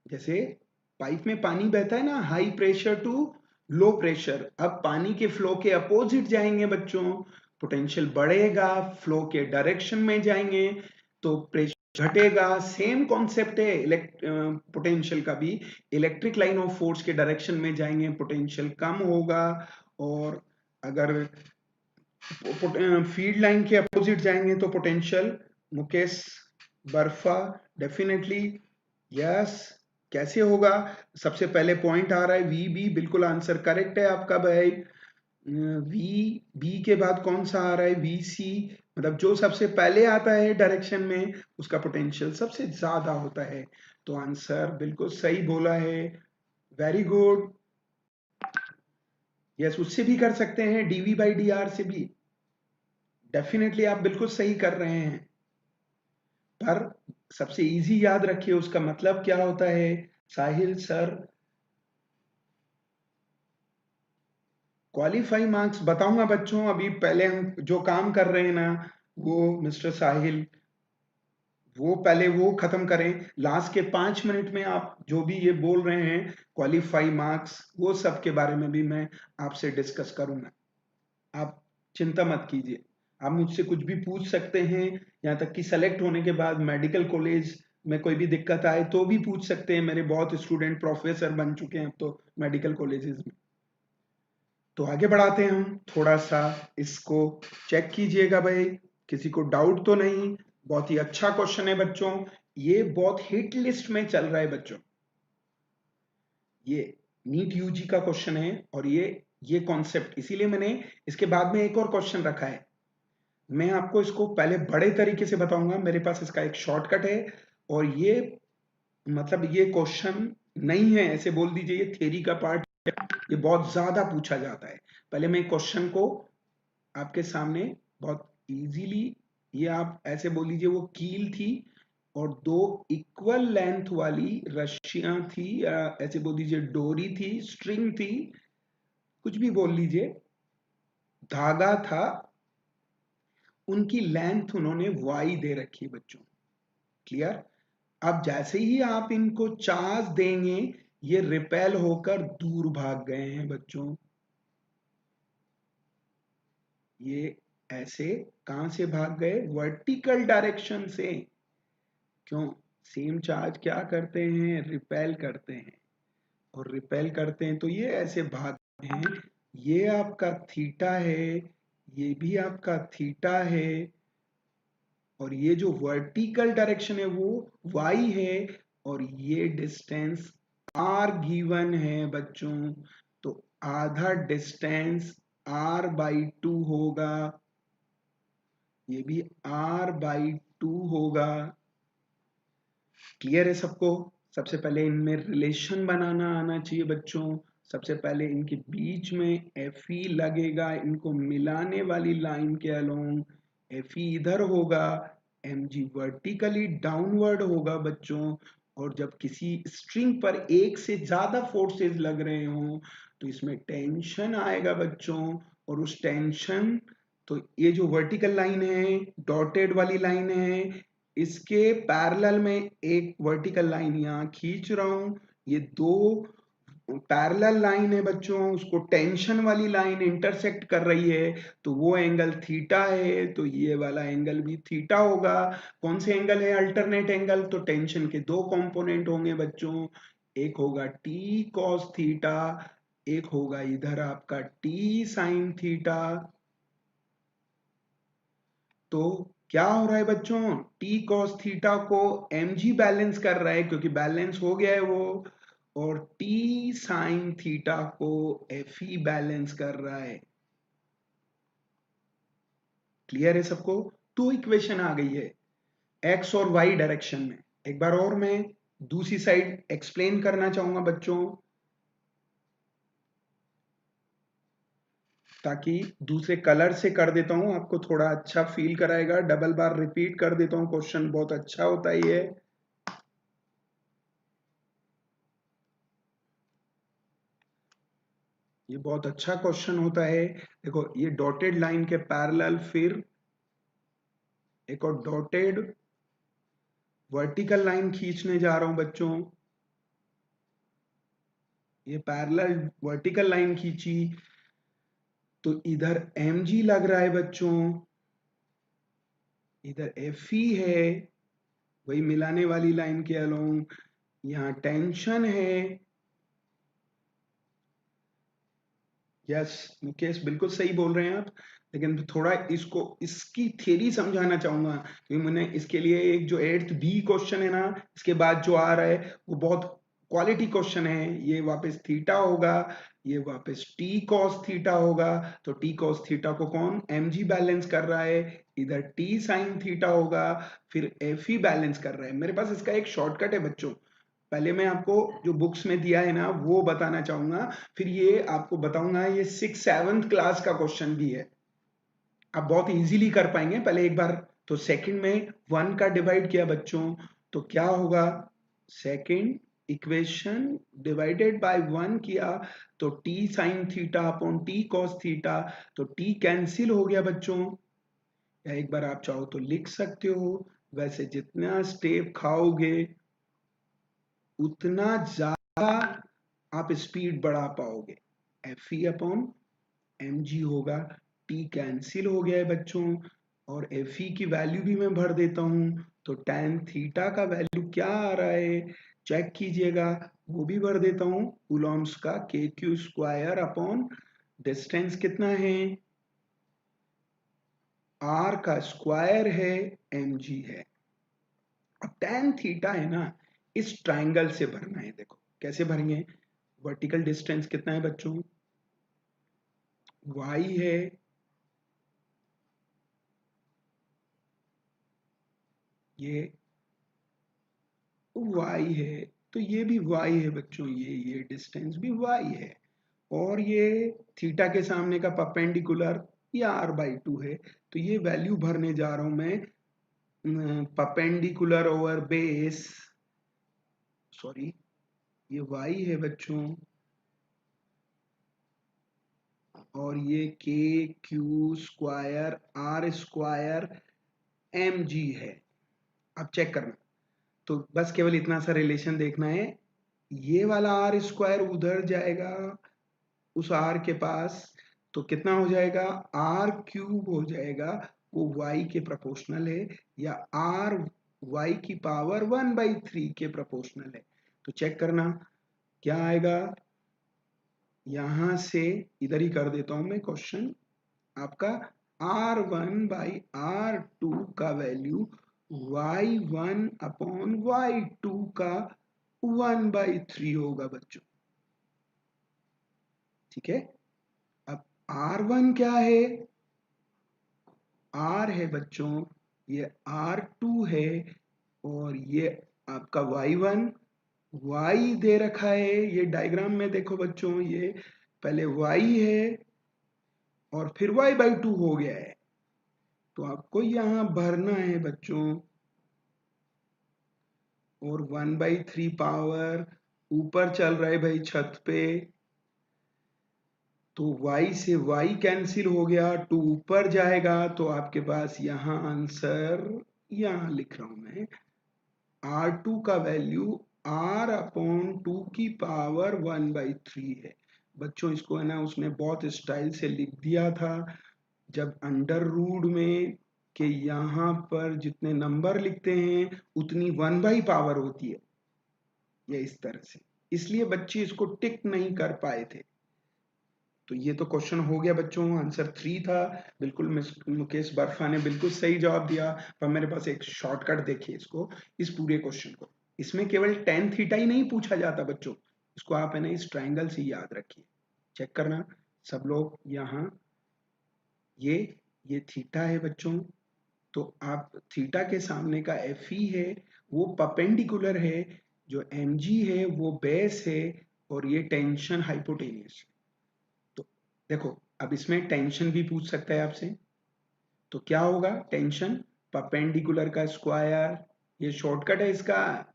जैसे पाइप में पानी बहता है ना, high pressure to low pressure, अब पानी के फ्लो के अपोजिट जाएंगे बच्चों, पोटेंशियल बढ़ेगा, फ्लो के डायरेक्शन में जाएंगे तो प्रेशर घटेगा। सेम कॉन्सेप्ट है पोटेंशियल का भी, इलेक्ट्रिक लाइन ऑफ फोर्स के डायरेक्शन में जाएंगे पोटेंशियल कम होगा, और अगर फील्ड लाइन के अपोजिट जाएंगे तो पोटेंशियल, मुकेश बर्फा, डेफिनेटली यस। कैसे होगा, सबसे पहले पॉइंट आ रहा है VB, बिल्कुल आंसर करेक्ट है आपका भाई। VB के बाद कौन सा आ रहा है, VC, मतलब जो सबसे पहले आता है डायरेक्शन में उसका पोटेंशियल सबसे ज्यादा होता है, तो आंसर बिल्कुल सही बोला है, वेरी गुड। यस, उससे भी कर सकते हैं, dV/dr से भी, डेफिनेटली आप बिल्कुल सही कर रहे हैं, पर सबसे इजी याद रखिए उसका मतलब क्या होता है। साहिल सर, क्वालिफाई मार्क्स बताऊंगा बच्चों, अभी पहले हम जो काम कर रहे हैं ना, वो मिस्टर साहिल, वो पहले वो खत्म करें, लास्ट के 5 मिनट में आप जो भी ये बोल रहे हैं क्वालिफाई मार्क्स, वो सब के बारे में भी मैं आपसे डिस्कस करूंगा, आप चिंता मत कीजिए। आप मुझसे कुछ भी पूछ सकते हैं, यहाँ तक कि सेलेक्ट होने के बाद मेडिकल कॉलेज में कोई भी दिक्कत आए तो भी पूछ सकते हैं। मेरे बहुत स्टूडेंट प्रोफेसर बन चुके हैं अब तो मेडिकल कॉलेजेस में। तो आगे बढ़ाते हैं हम थोड़ा सा, इसको चेक कीजिएगा भाई, किसी को डाउट तो नहीं। बहुत ही अच्छा क्वेश्चन है बच्चों, ये बहुत हिट लिस्ट में चल रहा है बच्चों। ये नीट यूजी का क्वेश्चन है और ये कॉन्सेप्ट, इसीलिए मैंने इसके बाद में एक और क्वेश्चन रखा है। मैं आपको इसको पहले बड़े तरीके से बताऊंगा, मेरे पास इसका एक शॉर्टकट है। और ये मतलब ये क्वेश्चन नहीं है, ऐसे बोल दीजिए ये थ्योरी का पार्ट, ये बहुत ज्यादा पूछा जाता है। पहले मैं क्वेश्चन को आपके सामने बहुत इजीली, ये आप ऐसे बोल लीजिए वो कील थी और दो इक्वल लेंथ वाली रस्सियां थी, या ऐसे बोल दीजिए डोरी थी, स्ट्रिंग थी, कुछ भी बोल लीजिए, धागा था, उनकी लेंथ उन्होंने वाई दे रखी है बच्चों। क्लियर? अब जैसे ही आप इनको चार्ज देंगे, ये रिपेल होकर दूर भाग गए हैं बच्चों। ये ऐसे कहां से भाग गए? वर्टिकल डायरेक्शन से। क्यों? सेम चार्ज क्या करते हैं? रिपेल करते हैं, और रिपेल करते हैं तो ये ऐसे भागते हैं। ये आपका थीटा है, ये भी आपका थीटा है, और ये जो वर्टिकल डायरेक्शन है वो वाई है, और ये डिस्टेंस आर गिवन है बच्चों। तो आधा डिस्टेंस आर बाई टू होगा, ये भी आर बाई टू होगा। क्लियर है सबको? सबसे पहले इनमें रिलेशन बनाना आना चाहिए बच्चों। सबसे पहले इनके बीच में एफ ई लगेगा, इनको मिलाने वाली लाइन के अलोंग एफ ई इधर होगा, एम जी वर्टिकली डाउनवर्ड होगा बच्चों। और जब किसी स्ट्रिंग पर एक से ज्यादा फोर्सेस लग रहे हों तो इसमें टेंशन आएगा बच्चों। और उस टेंशन, तो ये जो वर्टिकल लाइन है, डॉटेड वाली लाइन है, इसके पैरेलल में एक वर्टिकल लाइन यहाँ खींच रहा हूं। ये दो पैरेलल लाइन है बच्चों, उसको टेंशन वाली लाइन इंटरसेक्ट कर रही है, तो वो एंगल थीटा है, तो ये वाला एंगल भी थीटा होगा। कौन से एंगल है? Alternate angle. तो टेंशन के दो कंपोनेंट होंगे बच्चों, एक होगा टी कॉस थीटा, एक होगा इधर आपका टी साइन थीटा। तो क्या हो रहा है बच्चों? टी कॉस थीटा को एम जी बैलेंस कर रहा है, क्योंकि बैलेंस हो गया है वो, और टी साइन थीटा को एफ ई बैलेंस कर रहा है। क्लियर है सबको? तो इक्वेशन आ गई है एक्स और वाई डायरेक्शन में। एक बार और मैं दूसरी साइड एक्सप्लेन करना चाहूंगा बच्चों, ताकि दूसरे कलर से कर देता हूं, आपको थोड़ा अच्छा फील कराएगा। डबल बार रिपीट कर देता हूं, क्वेश्चन बहुत अच्छा होता है ये। ये बहुत अच्छा क्वेश्चन होता है। देखो, ये डॉटेड लाइन के पैरेलल फिर एक और डॉटेड वर्टिकल लाइन खींचने जा रहा हूं बच्चों। ये पैरेलल वर्टिकल लाइन खींची, तो इधर एम जी लग रहा है बच्चों, इधर एफ ई है, वही मिलाने वाली लाइन के अलोंग। यहाँ टेंशन है। यस मुकेश, बिल्कुल सही बोल रहे हैं आप, लेकिन थोड़ा इसको, इसकी थ्योरी समझाना चाहूंगा, क्योंकि मैंने इसके लिए एक जो 8th बी क्वेश्चन है ना, इसके बाद जो आ रहा है वो बहुत क्वालिटी क्वेश्चन है। ये वापस थीटा होगा, ये वापस टी कॉस थीटा होगा। तो टी कॉस थीटा को कौन? एम जी बैलेंस कर रहा है। इधर टी साइन थीटा होगा, फिर एफ ई बैलेंस कर रहा है। मेरे पास इसका एक शॉर्टकट है बच्चों, पहले मैं आपको जो बुक्स में दिया है ना वो बताना चाहूंगा, फिर ये आपको बताऊंगा। ये 6th-7th क्लास का क्वेश्चन भी है, आप बहुत इजीली कर पाएंगे। पहले एक बार तो सेकंड में 1 का डिवाइड किया बच्चों, तो क्या होगा? सेकंड इक्वेशन डिवाइडेड बाय 1 किया, तो T sine theta upon T cos theta, तो टी कैंसिल हो गया बच्चों। या एक बार आप चाहो तो लिख सकते हो, वैसे जितना स्टेप खाओगे उतना ज्यादा आप स्पीड बढ़ा पाओगे। एफ ई अपॉन एम जी होगा टी कैंसिल हो गया है बच्चों, और एफ ई की वैल्यू भी मैं भर देता हूं। तो tan थीटा का वैल्यू क्या आ रहा है चेक कीजिएगा, वो भी भर देता हूं। कूलॉम्स का के क्यू स्क्वायर अपॉन डिस्टेंस कितना है, आर का स्क्वायर है, एम जी है। अब tan थीटा है ना, इस ट्राइंगल से भरना है। देखो कैसे भरेंगे, वर्टिकल डिस्टेंस कितना है बच्चों, y है, ये y है, तो ये भी y है बच्चों, ये डिस्टेंस भी y है, और ये थीटा के सामने का परपेंडिकुलर ये r/2 है। तो ये वैल्यू भरने जा रहा हूं मैं, परपेंडिकुलर ओवर बेस, सॉरी ये y है बच्चों, और ये k q square r square m g है। अब चेक करना, तो बस केवल इतना सा रिलेशन देखना है, ये वाला आर स्क्वायर उधर जाएगा उस आर के पास, तो कितना हो जाएगा, आर क्यूब हो जाएगा, वो वाई के प्रोपोर्शनल है, या आर वाई की पावर 1/3 के प्रोपोर्शनल है। तो चेक करना क्या आएगा, यहां से इधर ही कर देता हूं मैं क्वेश्चन आपका, R1/R2 का वैल्यू Y1 अपॉन Y2 का 1/3 होगा बच्चों। ठीक है, अब R1 क्या है, R है बच्चों, ये R2 है, और ये आपका Y1, Y दे रखा है, ये डायग्राम में देखो बच्चों, ये पहले Y है और फिर Y/2 हो गया है। तो आपको यहां भरना है बच्चों, और 1/3 पावर ऊपर चल रहा है भाई छत पे, तो y से y कैंसिल हो गया, 2 ऊपर जाएगा, तो आपके पास यहां आंसर, यहां लिख रहा हूं मैं, R2 का वैल्यू r अपॉन 2 की पावर 1/3 है। बच्चों इसको है ना उसने बहुत स्टाइल से लिख दिया था, जब अंडर रूट में कि यहाँ पर जितने नंबर लिखते हैं उतनी 1/पावर होती है, ये इस तरह से, इसलिए बच्चे इसको टिक नहीं कर पाए थे। तो ये तो क्वेश्चन हो गया बच्चों, आंसर 3 था बिल्कुल। मुकेश बर्फा ने बिल्कुल सही जवाब दिया, पर मेरे पास एक शॉर्टकट देखिए इसको, इस पूरे क्वेश्चन को, इसमें केवल tan थीटा ही नहीं पूछा जाता बच्चों, इसको आप है ना इस ट्राइंगल से याद रखिए। चेक करना सब लोग, यहाँ ये थीटा है बच्चों, तो आप थीटा के सामने का एफ ई है वो परपेंडिकुलर है, जो एम जी है वो बेस है, और ये टेंशन हाइपोटेनियस। तो देखो अब इसमें टेंशन भी पूछ सकता है आपसे, तो क्या होगा, टेंशन परपेंडिकुलर का स्क्वायर, ये शॉर्टकट है इसका,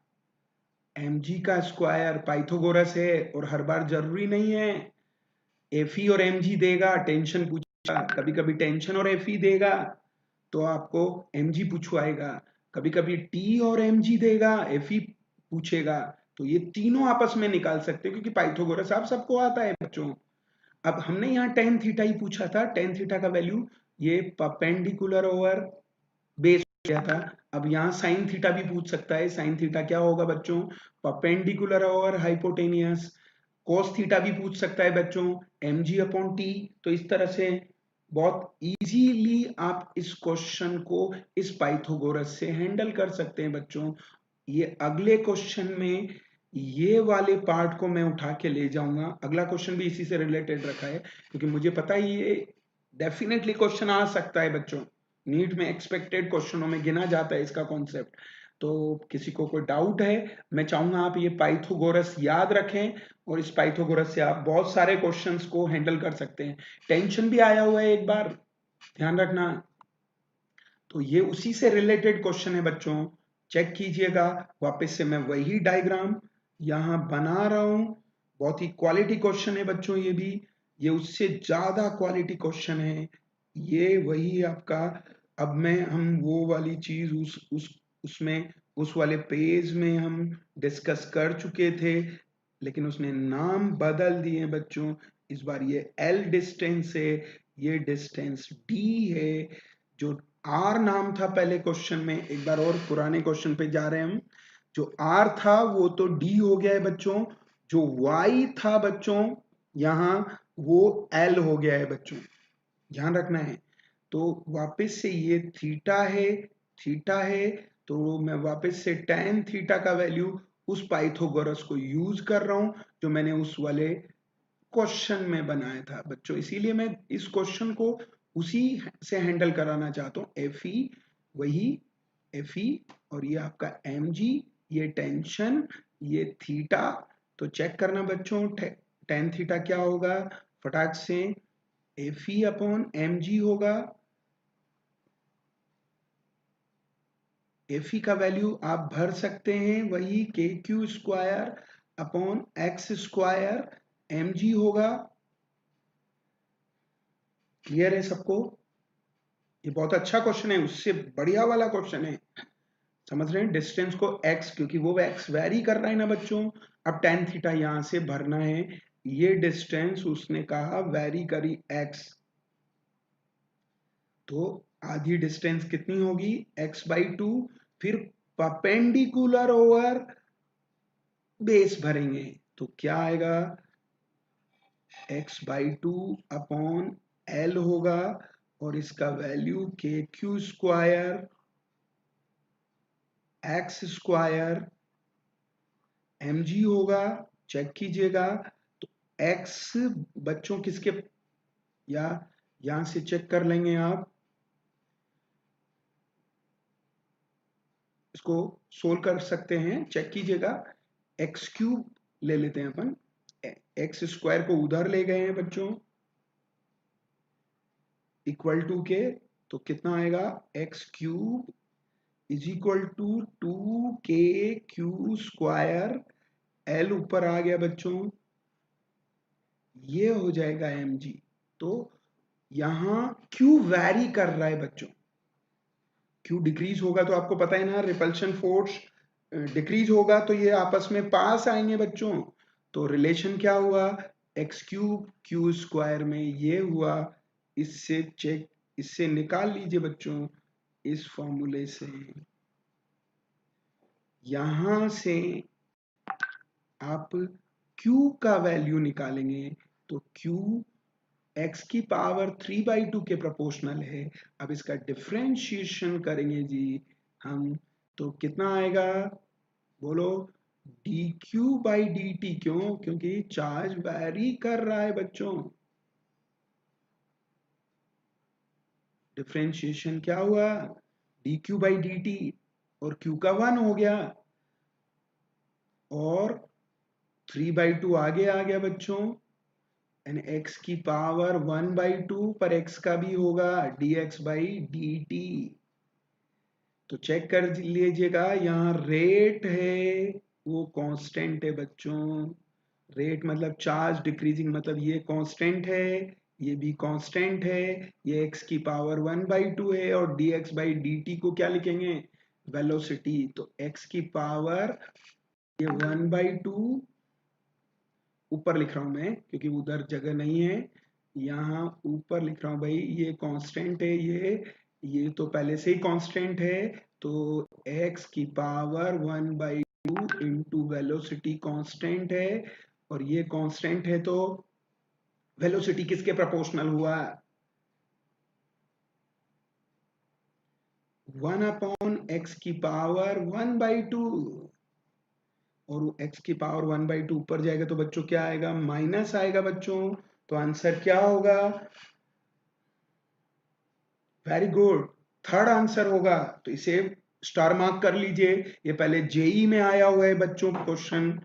एम जी का स्क्वायर पाइथागोरस है, और हर बार जरूरी नहीं है एफ ई और एम जी देगा टेंशन पूछेगा, कभी कभी टेंशन और एफ ई देगा तो आपको एम जी पूछवाएगा, कभी कभी टी और एम जी देगा एफ ई पूछेगा, तो ये तीनों आपस में निकाल सकते हो क्योंकि पाइथागोरस आप सबको आता है बच्चों। अब हमने यहाँ tan थीटा ही पूछा था, tan थीटा का वैल्यू ये परपेंडिकुलर ओवर बेस हो गया था। अब यहाँ साइन थीटा भी पूछ सकता है, साइन थीटा क्या होगा बच्चों, perpendicular over hypotenuse. Cos theta भी पूछ सकता है बच्चों, mg/t। तो इस तरह से बहुत इजीली आप इस क्वेश्चन को इस पाइथागोरस से हैंडल कर सकते हैं बच्चों। ये अगले क्वेश्चन में ये वाले पार्ट को मैं उठा के ले जाऊंगा, अगला क्वेश्चन भी इसी से रिलेटेड रखा है क्योंकि मुझे पता है ये डेफिनेटली क्वेश्चन आ सकता है बच्चों, नीट में एक्सपेक्टेड क्वेश्चनों में गिना जाता है इसका कॉन्सेप्ट। तो किसी को कोई डाउट है, मैं चाहूंगा आप ये पाइथागोरस याद रखें, और इस पाइथागोरस से आप बहुत सारे क्वेश्चंस को हैंडल कर सकते हैं। टेंशन भी आया हुआ है एक बार, ध्यान रखना। तो ये उसी से रिलेटेड क्वेश्चन है बच्चों, चेक कीजिएगा, वापस से मैं वही डायग्राम यहां बना रहा हूं, बहुत ही क्वालिटी क्वेश्चन है बच्चों, ये भी ये उससे ज्यादा क्वालिटी क्वेश्चन है, ये वही आपका। अब मैं हम वो वाली चीज उसमें उस वाले पेज में हम डिस्कस कर चुके थे, लेकिन उसने नाम बदल दिए बच्चों। इस बार ये एल डिस्टेंस है, ये डिस्टेंस डी है। जो आर नाम था पहले क्वेश्चन में, एक बार और पुराने क्वेश्चन पे जा रहे हैं हम। जो आर था वो तो डी हो गया है बच्चों। जो वाई था बच्चों यहां, वो एल हो गया है बच्चों, ध्यान रखना है। तो वापस से ये थीटा है, तो मैं वापस से tan थीटा का वैल्यू उस पाइथागोरस को यूज कर रहा हूं जो मैंने उस वाले क्वेश्चन में बनाया था बच्चों। इसीलिए मैं इस क्वेश्चन को उसी से हैंडल कराना चाहता हूँ। एफ ई, वही एफ ई, और ये आपका एम जी, ये टेंशन, ये थीटा। तो चेक करना बच्चों, tan थीटा क्या होगा, फटाक से एफ ई अपॉन एम जी होगा। एफ ई का वैल्यू आप भर सकते हैं, वही k q square upon x square m जी होगा। क्लियर है सबको? ये बहुत अच्छा क्वेश्चन है, उससे बढ़िया वाला क्वेश्चन है। समझ रहे हैं? डिस्टेंस को x, क्योंकि वो x वेरी कर रहा है ना बच्चों। अब tan थीटा यहां से भरना है। ये डिस्टेंस उसने कहा वेरी करी x, तो आधी डिस्टेंस कितनी होगी, x/2। फिर परपेंडिकुलर ओवर बेस भरेंगे, तो क्या आएगा, x/2 अपॉन l होगा, और इसका value k q square x square m जी होगा। चेक कीजिएगा, तो x बच्चों किसके, या यहां से चेक कर लेंगे आप, इसको सोल्व कर सकते हैं, चेक कीजिएगा। एक्स क्यूब ले लेते हैं अपन, एक्स स्क्वायर को उधर ले गए हैं बच्चों, इक्वल टू के, तो कितना आएगा, x cube is equal to 2k square, L ऊपर आ गया बच्चों, ये हो जाएगा एम जी। तो यहां क्यू वैरी कर रहा है बच्चों, क्यू डिक्रीज होगा तो आपको पता है ना, रिपल्शन फोर्स डिक्रीज होगा तो ये आपस में पास आएंगे बच्चों। तो रिलेशन क्या हुआ, एक्स क्यूब क्यू स्क्वायर में ये हुआ। इससे चेक, इससे निकाल लीजिए बच्चों, इस फॉर्मूले से, यहां से आप Q का वैल्यू निकालेंगे, तो Q x की पावर 3/2 के प्रोपोर्शनल है। अब इसका डिफरेंशिएशन करेंगे जी हम, तो कितना आएगा, बोलो, dq/dt। क्यों, क्योंकि चार्ज वैरी कर रहा है बच्चों। डिफरेंशिएशन क्या हुआ, dq/dt, और q का 1 हो गया, और 3/2 आगे आ गया बच्चों, एंड x की पावर 1/2 पर x का भी होगा dx/dt। तो चेक कर लीजिएगा, यहाँ रेट है वो कांस्टेंट है बच्चों। रेट मतलब चार्ज डिक्रीजिंग, मतलब ये कांस्टेंट है, ये भी कांस्टेंट है, ये x की पावर 1/2 है, और dx/dt को क्या लिखेंगे, वेलोसिटी। तो x की पावर ये 1/2 ऊपर लिख रहा हूं मैं क्योंकि उधर जगह नहीं है, यहाँ ऊपर लिख रहा हूं भाई, ये कांस्टेंट है, ये तो पहले से ही कांस्टेंट है। तो x की पावर 1/2 इंटू वेलोसिटी कांस्टेंट है, और ये कांस्टेंट है, तो वेलोसिटी किसके प्रोपोर्शनल हुआ, 1/x की पावर 1/2, और x की पावर 1/2 ऊपर जाएगा तो बच्चों क्या आएगा, माइनस आएगा बच्चों। तो आंसर क्या होगा, वेरी गुड, थर्ड आंसर होगा। तो इसे स्टार मार्क कर लीजिए, ये पहले जेई में आया हुआ है बच्चों क्वेश्चन,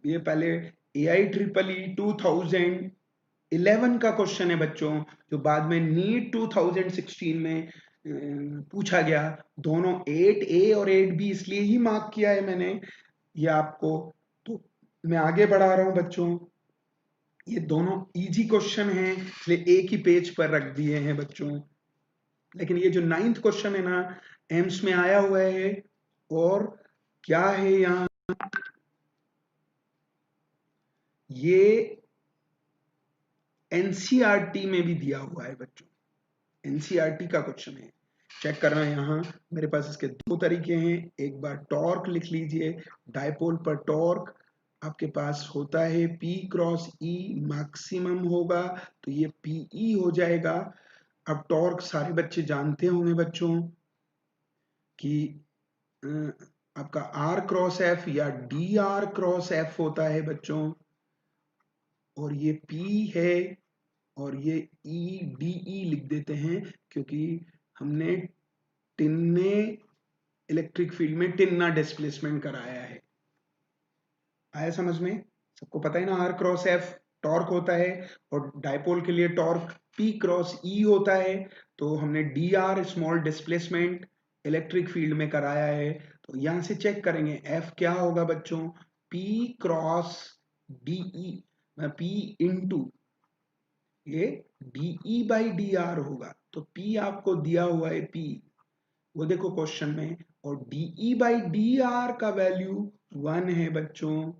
ये पहले AIEEE 2011 का क्वेश्चन है बच्चों, जो बाद में नीट 2016 में पूछा गया। दोनों 8A और 8B इसलिए ही मार्क किया है मैंने ये आपको। तो मैं आगे बढ़ा रहा हूं बच्चों, ये दोनों इजी क्वेश्चन हैं इसलिए एक ही पेज पर रख दिए हैं बच्चों। लेकिन ये जो 9th क्वेश्चन है ना, एम्स में आया हुआ है, और क्या है यहाँ, ये एनसीईआरटी में भी दिया हुआ है बच्चों, एनसीईआरटी का क्वेश्चन है, चेक करना। यहाँ मेरे पास इसके दो तरीके हैं, एक बार टॉर्क लिख लीजिए, डायपोल पर टॉर्क आपके पास होता है P क्रॉस E, मैक्सिमम होगा तो ये PE हो जाएगा। अब टॉर्क सारे बच्चे जानते होंगे बच्चों कि आपका R क्रॉस F या DR क्रॉस F होता है बच्चों, और ये P है और ये DE लिख देते हैं क्योंकि हमने टिन्ने इलेक्ट्रिक फील्ड में टिन्ना डिस्प्लेसमेंट कराया है। आया समझ में? सबको पता है ना, R क्रॉस F टॉर्क होता है और डायपोल के लिए टॉर्क P क्रॉस E होता है। तो हमने DR small displacement electric field में कराया है, तो यहां से चेक करेंगे F क्या होगा बच्चों, P cross DE, P into ये DE बाई DR होगा। तो P आपको दिया हुआ है P, वो देखो क्वेश्चन में, और DE बाई DR का वैल्यू 1 है बच्चों,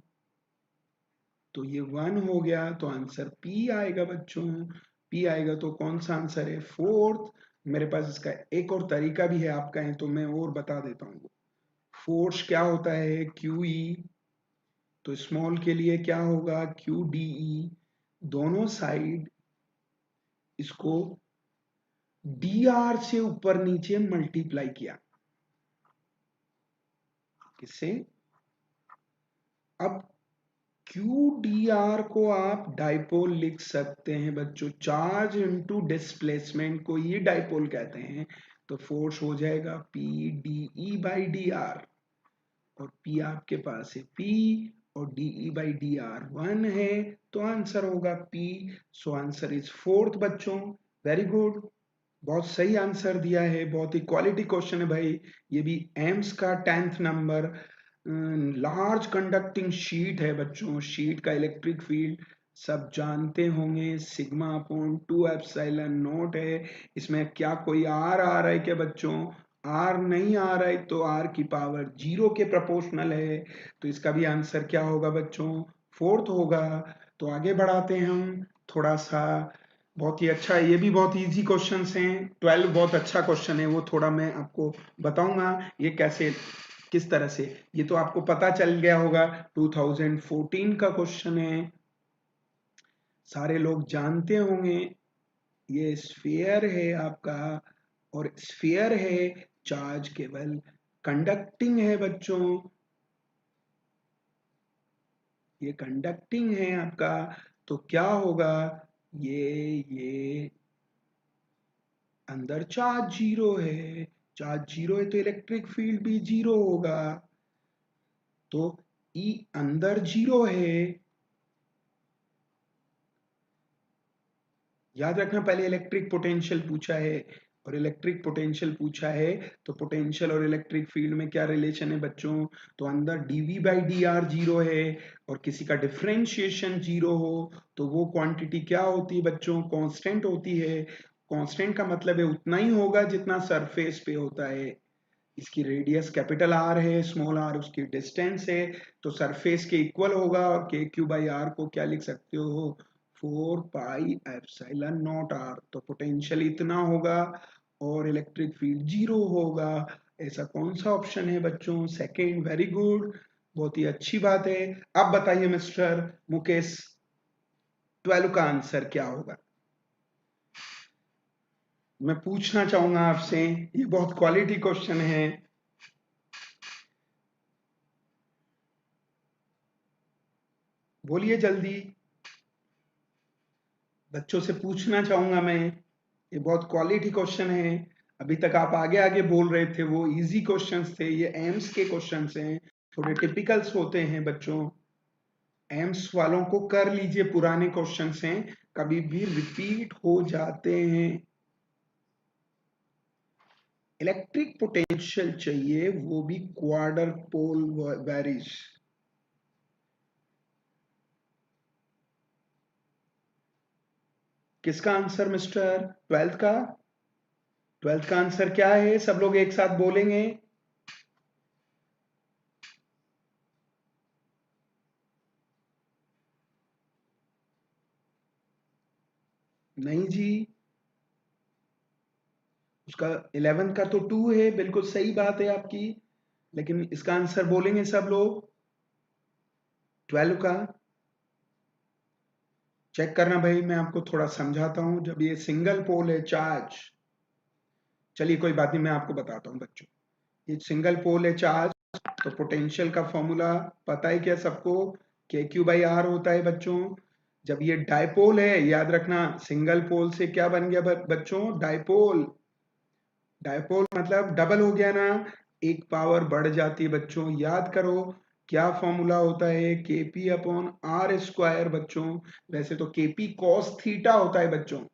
तो ये 1 हो गया तो आंसर P आएगा बच्चों। P आएगा तो कौन सा आंसर है, फोर्थ। मेरे पास इसका एक और तरीका भी है, आप कहें तो मैं और बता देता हूँ। फोर्स क्या होता है, QE, तो स्मॉल के लिए क्या होगा, QDE। दोनों साइड इसको DR से ऊपर नीचे मल्टीप्लाई किया, किससे, अब QDR को आप डाइपोल लिख सकते हैं बच्चों, चार्ज इनटू डिस्प्लेसमेंट को ये डाइपोल कहते हैं। तो फोर्स हो जाएगा PDE बाई DR, और P आपके पास है P और DE बाई DR 1 है, तो आंसर होगा P। So answer is fourth बच्चों। वेरी गुड, बहुत सही आंसर दिया है, बहुत ही क्वालिटी क्वेश्चन है भाई। ये भी एम्स का 10th number, large conducting sheet है बच्चों। शीट का इलेक्ट्रिक फील्ड सब जानते होंगे, सिग्मा अपॉन 2 एप्सिलॉन नॉट है। इसमें क्या कोई आर आ रहा है क्या बच्चों, आर नहीं आ रहा है तो आर की पावर 0 के प्रोपोर्शनल है, तो इसका भी आंसर क्या होगा बच्चों, फोर्थ होगा। तो आगे बढ़ाते हैं हम थोड़ा सा, बहुत ही अच्छा, ये भी बहुत इजी क्वेश्चंस हैं। 12 बहुत अच्छा क्वेश्चन है, वो थोड़ा मैं आपको बताऊंगा ये कैसे, किस तरह से। ये तो आपको पता चल गया होगा, 2014 का क्वेश्चन है, सारे लोग जानते होंगे। ये स्फीयर है आपका, और स्फीयर है, चार्ज केवल कंडक्टिंग है बच्चों, ये कंडक्टिंग है आपका। तो क्या होगा, ये अंदर चार्ज 0 है, चार्ज 0 है तो इलेक्ट्रिक फील्ड भी 0 होगा, तो E अंदर 0 है। याद रखना, पहले इलेक्ट्रिक पोटेंशियल पूछा है और इलेक्ट्रिक पोटेंशियल पूछा है, तो पोटेंशियल और इलेक्ट्रिक फील्ड में क्या रिलेशन है बच्चों, तो अंदर dV बाई DR 0 है, और किसी का डिफरेंशिएशन 0 हो तो वो क्वांटिटी क्या होती है बच्चों, कांस्टेंट होती है। कांस्टेंट का मतलब है उतना ही होगा जितना सरफेस पे होता है। इसकी रेडियस कैपिटल R है, स्मॉल r उसकी डिस्टेंस है, तो सरफेस के इक्वल होगा, और KQ बाई R को क्या लिख सकते हो, 4 पाई एप्सिलॉन नॉट R। तो पोटेंशियल इतना होगा और इलेक्ट्रिक फील्ड 0 होगा। ऐसा कौन सा ऑप्शन है बच्चों, सेकेंड। वेरी गुड, बहुत ही अच्छी बात है। अब बताइए मिस्टर मुकेश, 12 का आंसर क्या होगा। मैं पूछना चाहूंगा आपसे, ये बहुत क्वालिटी क्वेश्चन है, बोलिए जल्दी, बच्चों से पूछना चाहूंगा मैं, ये बहुत क्वालिटी क्वेश्चन है। अभी तक आप आगे आगे बोल रहे थे, वो इजी क्वेश्चंस थे, ये एम्स के क्वेश्चंस हैं, थोड़े टिपिकल्स होते हैं बच्चों। एम्स वालों को कर लीजिए, पुराने क्वेश्चंस हैं, कभी भी रिपीट हो जाते हैं। इलेक्ट्रिक पोटेंशियल चाहिए, वो भी क्वार्टर पोल वैरिज। किसका आंसर मिस्टर, 12th का, 12th का आंसर क्या है, सब लोग एक साथ बोलेंगे। नहीं जी, उसका 11 का तो 2 है, बिल्कुल सही बात है आपकी, लेकिन इसका आंसर बोलेंगे सब लोग 12 का। चेक करना भाई, मैं आपको थोड़ा समझाता हूं। जब ये सिंगल पोल है चार्ज, चलिए कोई बात नहीं, मैं आपको बताता हूं बच्चों। ये सिंगल पोल है चार्ज, तो पोटेंशियल का फॉर्मूला पता है क्या सबको? के क्यू बाई आर होता है बच्चों। जब ये डायपोल है, याद रखना, सिंगल पोल से क्या बन गया बच्चों? डायपोल। डायपोल मतलब डबल हो गया ना, एक पावर बढ़ जाती है बच्चों। याद करो क्या फॉर्मूला होता है? केपी अपॉन आर स्क्वायर बच्चों। वैसे तो केपी कॉस थीटा होता है बच्चों।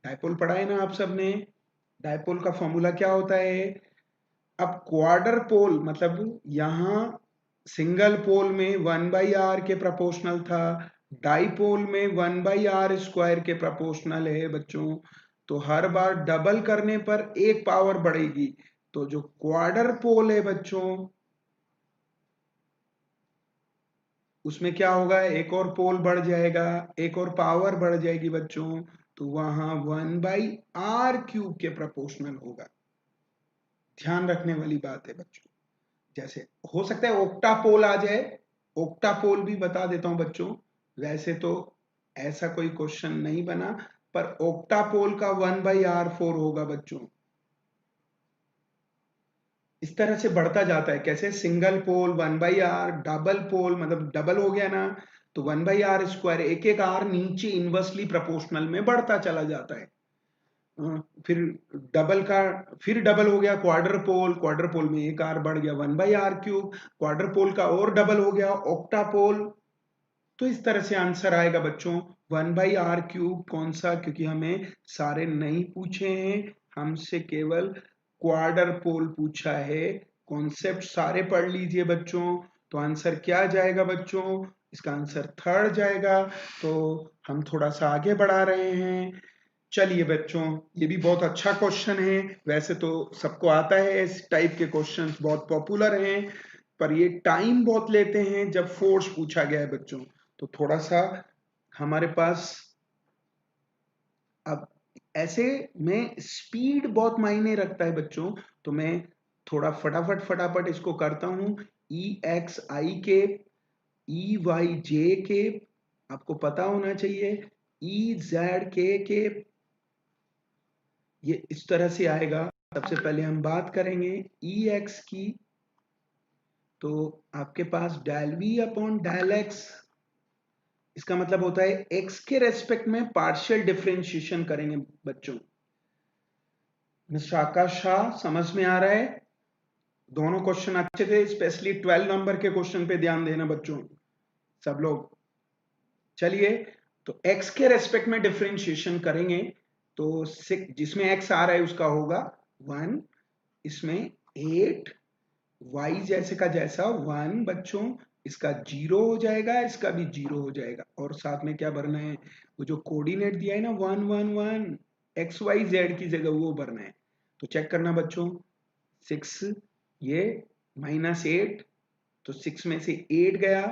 डायपोल पढ़ा है ना आप सबने? डायपोल का फॉर्मूला क्या होता है? अब क्वार्टर पोल मतलब यहां सिंगल पोल में 1/r के प्रोपोर्शनल था, डाईपोल में 1/r स्क्वायर के प्रोपोर्शनल है बच्चों। तो हर बार डबल करने पर एक पावर बढ़ेगी। तो जो क्वार्टर पोल है बच्चों, उसमें क्या होगा? एक और पोल बढ़ जाएगा, एक और पावर बढ़ जाएगी बच्चों, तो वहां 1/r³ के प्रोपोर्शनल होगा। ध्यान रखने वाली बात है बच्चों। जैसे हो सकता है ओक्टापोल आ जाए, ओक्टापोल भी बता देता हूं बच्चों। वैसे तो ऐसा कोई क्वेश्चन नहीं बना, पर ओक्टापोल का 1/r4 होगा बच्चों। इस तरह से बढ़ता जाता है। कैसे? सिंगल पोल 1/r, डबल पोल मतलब डबल हो गया ना, तो 1/r², एक एक आर नीचे इनवर्सली प्रोपोर्शनल में बढ़ता चला जाता है। फिर डबल का, फिर डबल हो गया क्वार्टर पोल, क्वार्टर पोल में एक आर बढ़ गया 1/r³, क्वार्टर पोल का और डबल हो गया ऑक्टापोल। तो इस तरह से आंसर आएगा बच्चों 1/r³। कौन सा? क्योंकि हमें सारे नहीं पूछे हैं, हमसे केवल क्वार्टर पोल पूछा है। कॉन्सेप्ट सारे पढ़ लीजिए बच्चों। तो आंसर क्या जाएगा बच्चों? इसका आंसर थर्ड जाएगा। तो हम थोड़ा सा आगे बढ़ा रहे हैं। चलिए बच्चों, ये भी बहुत अच्छा क्वेश्चन है। वैसे तो सबको आता है, इस टाइप के क्वेश्चंस बहुत पॉपुलर हैं, पर ये टाइम बहुत लेते हैं जब फोर्स पूछा गया है बच्चों। तो थोड़ा सा हमारे पास अब ऐसे में स्पीड बहुत मायने रखता है बच्चों। तो मैं थोड़ा फटाफट फटाफट इसको करता हूं। ई एक्स आई के, ई वाई जे के, आपको पता होना चाहिए, ई जेड के, ये इस तरह से आएगा। सबसे पहले हम बात करेंगे ई एक्स की। तो आपके पास del v upon del x, इसका मतलब होता है एक्स के रेस्पेक्ट में पार्शियल डिफरेंशिएशन करेंगे बच्चों। मिस्टर आकाश शाह, समझ में आ रहा है? दोनों क्वेश्चन अच्छे थे, स्पेशली 12 नंबर के क्वेश्चन पे ध्यान देना बच्चों सब लोग। चलिए, तो x के रेस्पेक्ट में डिफरेंशिएशन करेंगे। तो जिसमें x आ रहा है उसका होगा 1, इसमें 8, y जैसे का जैसा 1 बच्चों, इसका 0 हो जाएगा, इसका भी 0 हो जाएगा। और साथ में क्या भरना है? वो जो कोऑर्डिनेट दिया है ना 1 1 1, एक्स वाई जेड की जगह वो भरना है। तो चेक करना बच्चों, 6, ये -8, तो 6 में से 8 गया।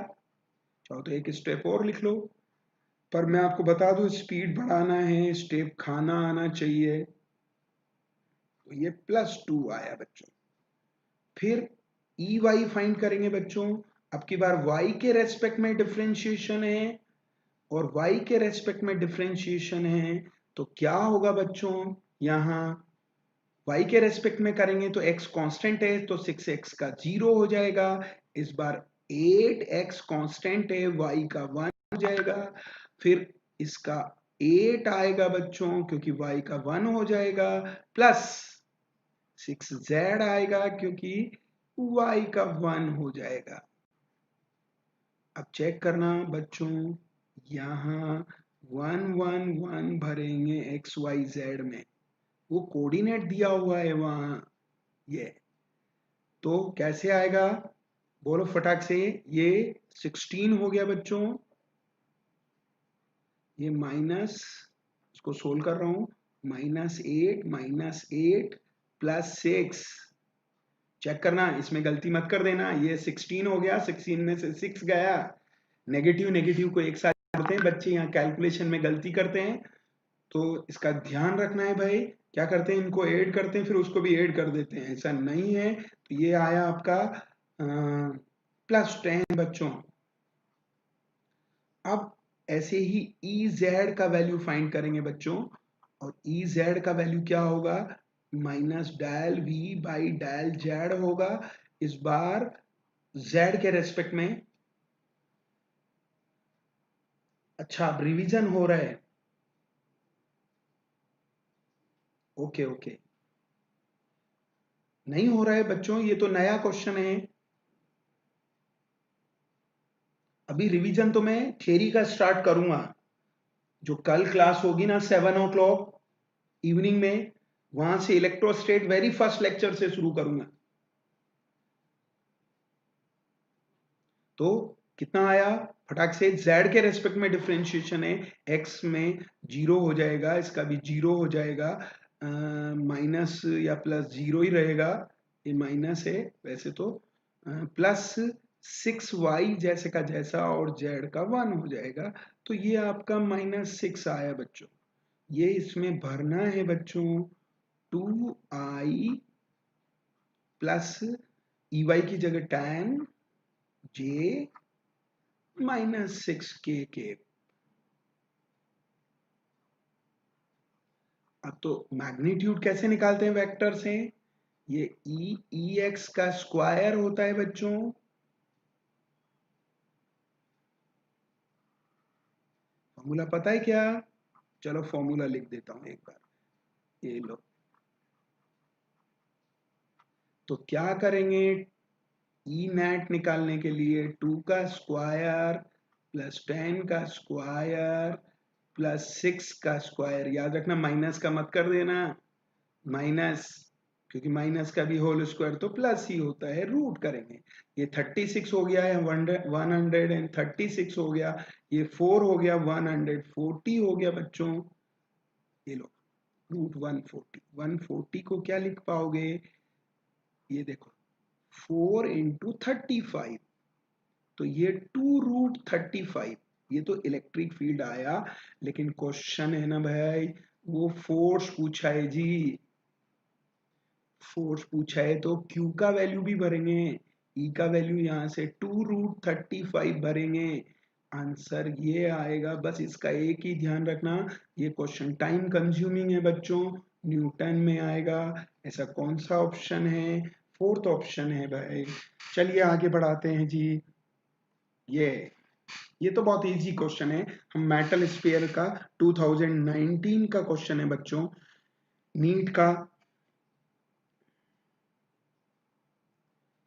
चाहो तो एक स्टेप और लिख लो, पर मैं आपको बता दूं स्पीड बढ़ाना है, स्टेप खाना आना चाहिए। तो ये +2 आया बच्चों। फिर ई वाई फाइंड करेंगे बच्चों। अब की बार y के रेस्पेक्ट में डिफरेंशिएशन है, और y के रेस्पेक्ट में डिफरेंशिएशन है। तो क्या होगा बच्चों? यहां y के रेस्पेक्ट में करेंगे तो x कांस्टेंट है, तो 6x का 0 हो जाएगा। इस बार 8x कांस्टेंट है, y का 1 हो जाएगा। फिर इसका 8 आएगा बच्चों, क्योंकि y का 1 हो जाएगा, प्लस 6z आएगा, क्योंकि y का 1 हो जाएगा। अब चेक करना बच्चों, यहां 1 1 1 भरेंगे x y z में, वो कोऑर्डिनेट दिया हुआ है वहां। ये तो कैसे आएगा? बोलो फटाक से। ये 16 हो गया बच्चों, ये माइनस, इसको सोल्व कर रहा हूं, -8 +6। चेक करना, इसमें गलती मत कर देना। ये 16 हो गया, 16 में से 6 गया, नेगेटिव नेगेटिव को एक साथ करते हैं बच्चे, यहाँ कैलकुलेशन में गलती करते हैं, तो इसका ध्यान रखना है भाई। क्या करते हैं, इनको ऐड करते हैं फिर उसको भी ऐड कर देते हैं, ऐसा नहीं है। तो ये आया आपका +10 बच्चों। अब ऐसे ही EZ का वैल्यू फाइंड करेंगे बच्चों, और EZ का वैल्यू क्या होगा, -del V/del Z होगा, इस बार Z के रेस्पेक्ट में। अच्छा, अब रिवीजन हो रहा है, ओके ओके। नहीं हो रहा है बच्चों, ये तो नया क्वेश्चन है। अभी रिवीजन तो मैं थियरी का स्टार्ट करूंगा, जो कल क्लास होगी ना 7 o'clock इवनिंग में, वहां से इलेक्ट्रोस्टेट वेरी फर्स्ट लेक्चर से शुरू करूंगा। तो कितना आया फटाक से, z के रेस्पेक्ट में डिफरेंशिएशन है, x में 0 हो जाएगा, इसका भी 0 हो जाएगा, माइनस या प्लस 0 ही रहेगा, ये माइनस है वैसे तो, +6y जैसे का जैसा, और z का 1 हो जाएगा। तो ये आपका -6 आया बच्चों। ये इसमें भरना है बच्चों 2i प्लस EY की जगह tan j -6k। अब तो मैग्नीट्यूड कैसे निकालते हैं वेक्टर से, ये EX का स्क्वायर होता है बच्चों, फॉर्मूला पता है क्या, चलो फॉर्मूला लिख देता हूं एक बार, ये लो। तो क्या करेंगे, ई नेट निकालने के लिए 2 का स्क्वायर प्लस 10 का स्क्वायर प्लस 6 का स्क्वायर, याद रखना माइनस का मत कर देना, माइनस, क्योंकि माइनस का भी होल स्क्वायर तो प्लस ही होता है, रूट करेंगे। ये 36 हो गया है, 136 हो गया, ये 4 हो गया, 140 हो गया बच्चों। ये लो रूट 140 को क्या लिख पाओगे, ये देखो 4 × 35, तो ये 2√35। ये तो इलेक्ट्रिक फील्ड आया, लेकिन क्वेश्चन है ना भाई, वो फोर्स पूछा है जी, फोर्स पूछा है तो Q का वैल्यू भी भरेंगे, E का वैल्यू यहाँ से 2√35 भरेंगे, आंसर ये आएगा। बस इसका एक ही ध्यान रखना, ये क्वेश्चन टाइम कंज्यूमिंग है बच्चों, न्यूटन में आएगा। ऐसा कौन सा ऑप्शन है, फोर्थ ऑप्शन है भाई। चलिए आगे बढ़ाते हैं जी। ये तो बहुत इजी क्वेश्चन है, हम मेटल स्फीयर का 2019 का क्वेश्चन है बच्चों, नीट का।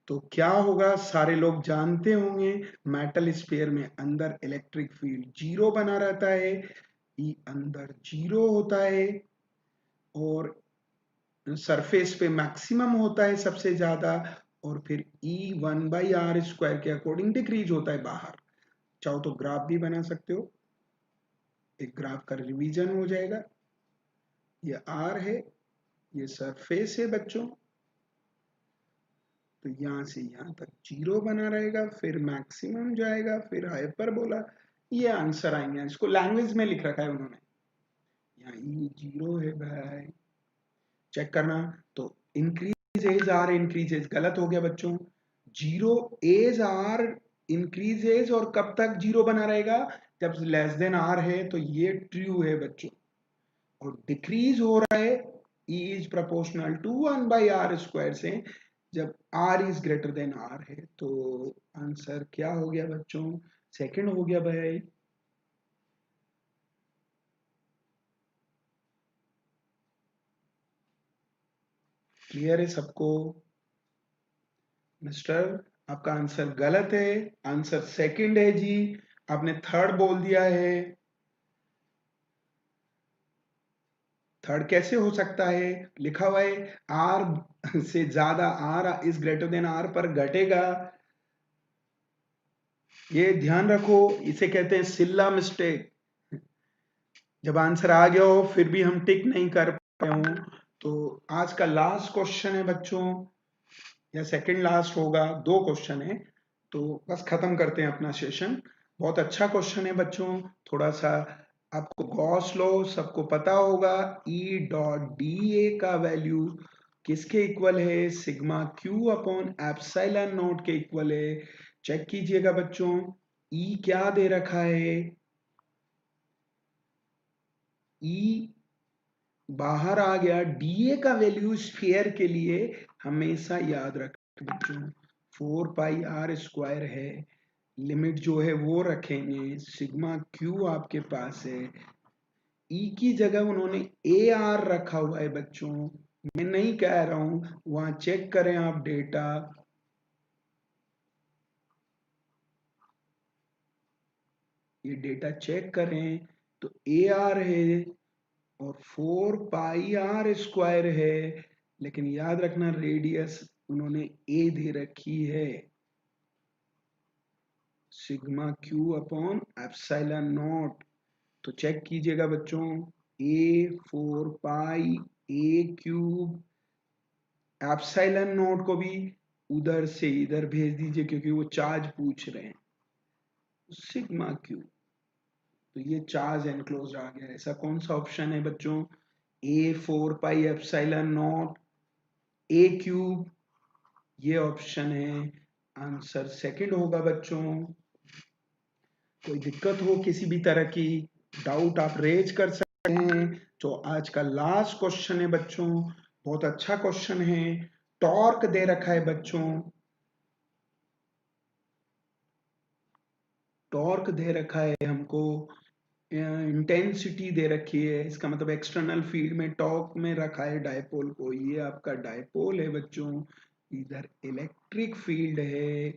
तो क्या होगा, सारे लोग जानते होंगे, मेटल स्फीयर में अंदर इलेक्ट्रिक फील्ड 0 बना रहता है, ई अंदर 0 होता है, और सरफेस पे मैक्सिमम होता है सबसे ज्यादा, और फिर ई 1/r² के अकॉर्डिंग डिक्रीज होता है बाहर। चाहो तो ग्राफ भी बना सकते हो, एक ग्राफ का रिवीजन हो जाएगा। ये आर है, ये सरफेस है बच्चों, तो यहां से यहां तक 0 बना रहेगा, फिर मैक्सिमम जाएगा, फिर हाइपरबोला, ये आंसर आएंगे। इसको लैंग्वेज में लिख रखा है उन्होंने, यहाँ ये 0 है भाई, चेक करना। तो इंक्रीज एज आर इंक्रीजेज, गलत हो गया बच्चों, 0 एज आर इंक्रीजेज, और कब तक 0 बना रहेगा, जब लेस देन आर है, तो ये ट्रू है बच्चों। और डिक्रीज हो रहा है, E is proportional to 1/r² से, जब r is greater then r है। तो आंसर क्या हो गया बच्चों, सेकंड हो गया भाई। क्लियर है सबको, मिस्टर, आपका आंसर गलत है, आंसर सेकंड है जी, आपने थर्ड बोल दिया है। थर्ड कैसे हो सकता है, लिखा हुआ है आर से ज्यादा, R is greater than R पर घटेगा, ये ध्यान रखो, इसे कहते हैं सिल्ला मिस्टेक। जब आंसर आ गया हो फिर भी हम टिक नहीं कर पाए हो। तो आज का लास्ट क्वेश्चन है बच्चों, या सेकंड लास्ट होगा, 2 क्वेश्चन है, तो बस खत्म करते हैं अपना सेशन। बहुत अच्छा क्वेश्चन है बच्चों। थोड़ा सा आपको गॉस लॉ सबको पता होगा, ई डॉट डी ए का वैल्यू किसके इक्वल है, sigma Q upon epsilon not के इक्वल है। चेक कीजिएगा बच्चों, ई क्या दे रखा है, ई बाहर आ गया, डीए का वैल्यू स्फीयर के लिए हमेशा याद रखें बच्चों 4 पाई आर स्क्वायर है। लिमिट जो है वो रखेंगे, सिग्मा क्यू आपके पास है, ई की जगह उन्होंने ए आर रखा हुआ है बच्चों। मैं नहीं कह रहा हूं, वहां चेक करें आप डेटा, ये डेटा चेक करें तो ए आर है और 4 पाई आर स्क्वायर है, लेकिन याद रखना रेडियस उन्होंने ए दे रखी है, sigma Q upon epsilon not. तो चेक कीजिएगा बच्चों, ए 4 पाई ए क्यूब, एप्सिलॉन नॉट को भी उधर से इधर भेज दीजिए क्योंकि वो चार्ज पूछ रहे हैं, सिग्मा क्यू। तो ये चार्ज एनक्लोज आ गया। ऐसा कौन सा ऑप्शन है बच्चों, ए 4 pi epsilon not a cube, ये ऑप्शन है। आंसर सेकंड होगा बच्चों। कोई दिक्कत हो किसी भी तरह की, डाउट आप रेज कर सकते हैं। तो आज का लास्ट क्वेश्चन है बच्चों, बहुत अच्छा क्वेश्चन है। टॉर्क दे रखा है बच्चों, टॉर्क दे रखा है हमको, इंटेंसिटी दे रखी है, इसका मतलब एक्सटर्नल फील्ड में टॉर्क में रखा है डायपोल को, ये आपका डायपोल है बच्चों। इधर इलेक्ट्रिक फील्ड है,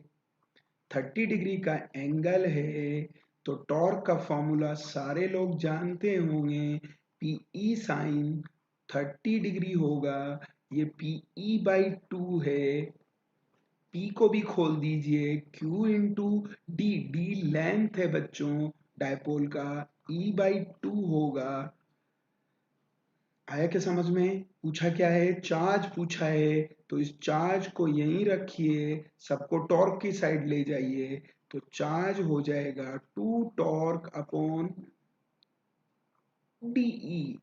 30 डिग्री का एंगल है। तो टॉर्क का फॉर्मूला सारे लोग जानते होंगे, पीई साइन 30 डिग्री होगा, ये पीई बाई 2 है। पी को भी खोल दीजिए, Q into D, D length है बच्चों डायपोल का, E बाई 2 होगा। आया क्या समझ में? पूछा क्या है, चार्ज पूछा है, तो इस चार्ज को यहीं रखिए, सबको टॉर्क की साइड ले जाइए, तो चार्ज हो जाएगा 2 टॉर्क अपॉन डीई।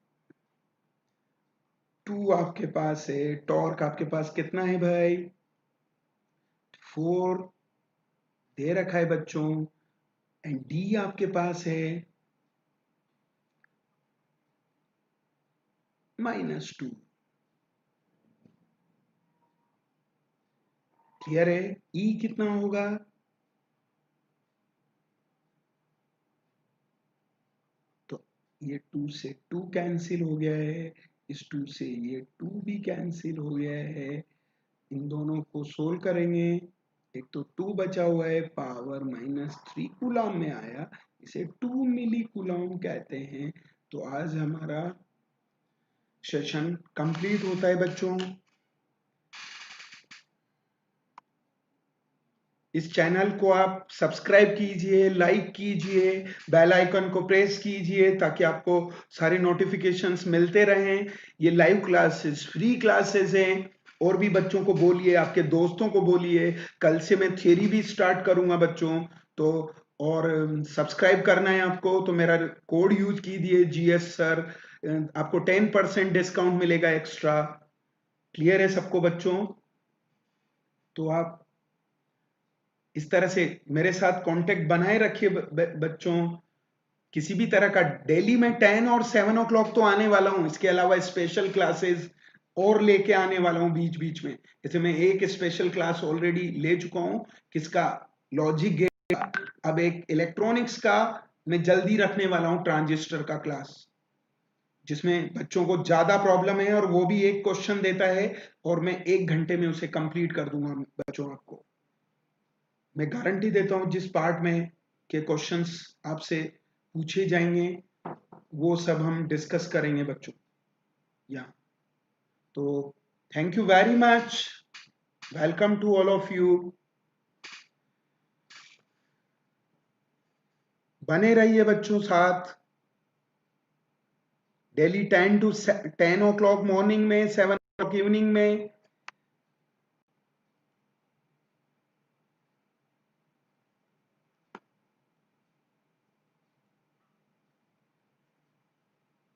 2 आपके पास है, टॉर्क आपके पास कितना है भाई, 4 दे रखा है बच्चों, एंड डी आपके पास है -2। क्लियर है? ई कितना होगा, तो ये 2 से 2 कैंसिल हो गया है, इस 2 से ये 2 भी कैंसिल हो गया है। इन दोनों को सोल्व करेंगे, एक तो 2 बचा हुआ है, पावर -3 कूलम में आया, इसे 2 मिली कूलम कहते हैं। तो आज हमारा सेशन कंप्लीट होता है बच्चों। इस चैनल को आप सब्सक्राइब कीजिए, लाइक कीजिए, बेल आइकन को प्रेस कीजिए ताकि आपको सारे नोटिफिकेशंस मिलते रहें। ये लाइव क्लासेस फ्री क्लासेस हैं, और भी बच्चों को बोलिए, आपके दोस्तों को बोलिए। कल से मैं थ्योरी भी स्टार्ट करूंगा बच्चों, तो और सब्सक्राइब करना है आपको तो मेरा कोड यूज कीजिए GS सर, आपको 10% डिस्काउंट मिलेगा एक्स्ट्रा। क्लियर है सबको बच्चों? तो आप इस तरह से मेरे साथ कांटेक्ट बनाए रखिए बच्चों। किसी भी तरह का डेली में 10 और 7 ओ क्लॉक तो आने वाला हूं, इसके अलावा स्पेशल क्लासेस और लेके आने वाला हूं बीच बीच में। जैसे मैं एक स्पेशल क्लास ऑलरेडी ले चुका हूं, किसका, लॉजिक गेट का। अब एक इलेक्ट्रॉनिक्स का मैं जल्दी रखने वाला हूं, ट्रांजिस्टर का क्लास, जिसमें बच्चों को ज्यादा प्रॉब्लम है और वो भी एक क्वेश्चन देता है और मैं 1 घंटे में उसे कंप्लीट कर दूंगा बच्चों। आपको मैं गारंटी देता हूं, जिस पार्ट में के क्वेश्चंस आपसे पूछे जाएंगे वो सब हम डिस्कस करेंगे बच्चों यहाँ। तो thank you very much, welcome to all of you. बने रहिए बच्चों साथ, daily 10 to 10 o'clock morning में, 7 o'clock इवनिंग में।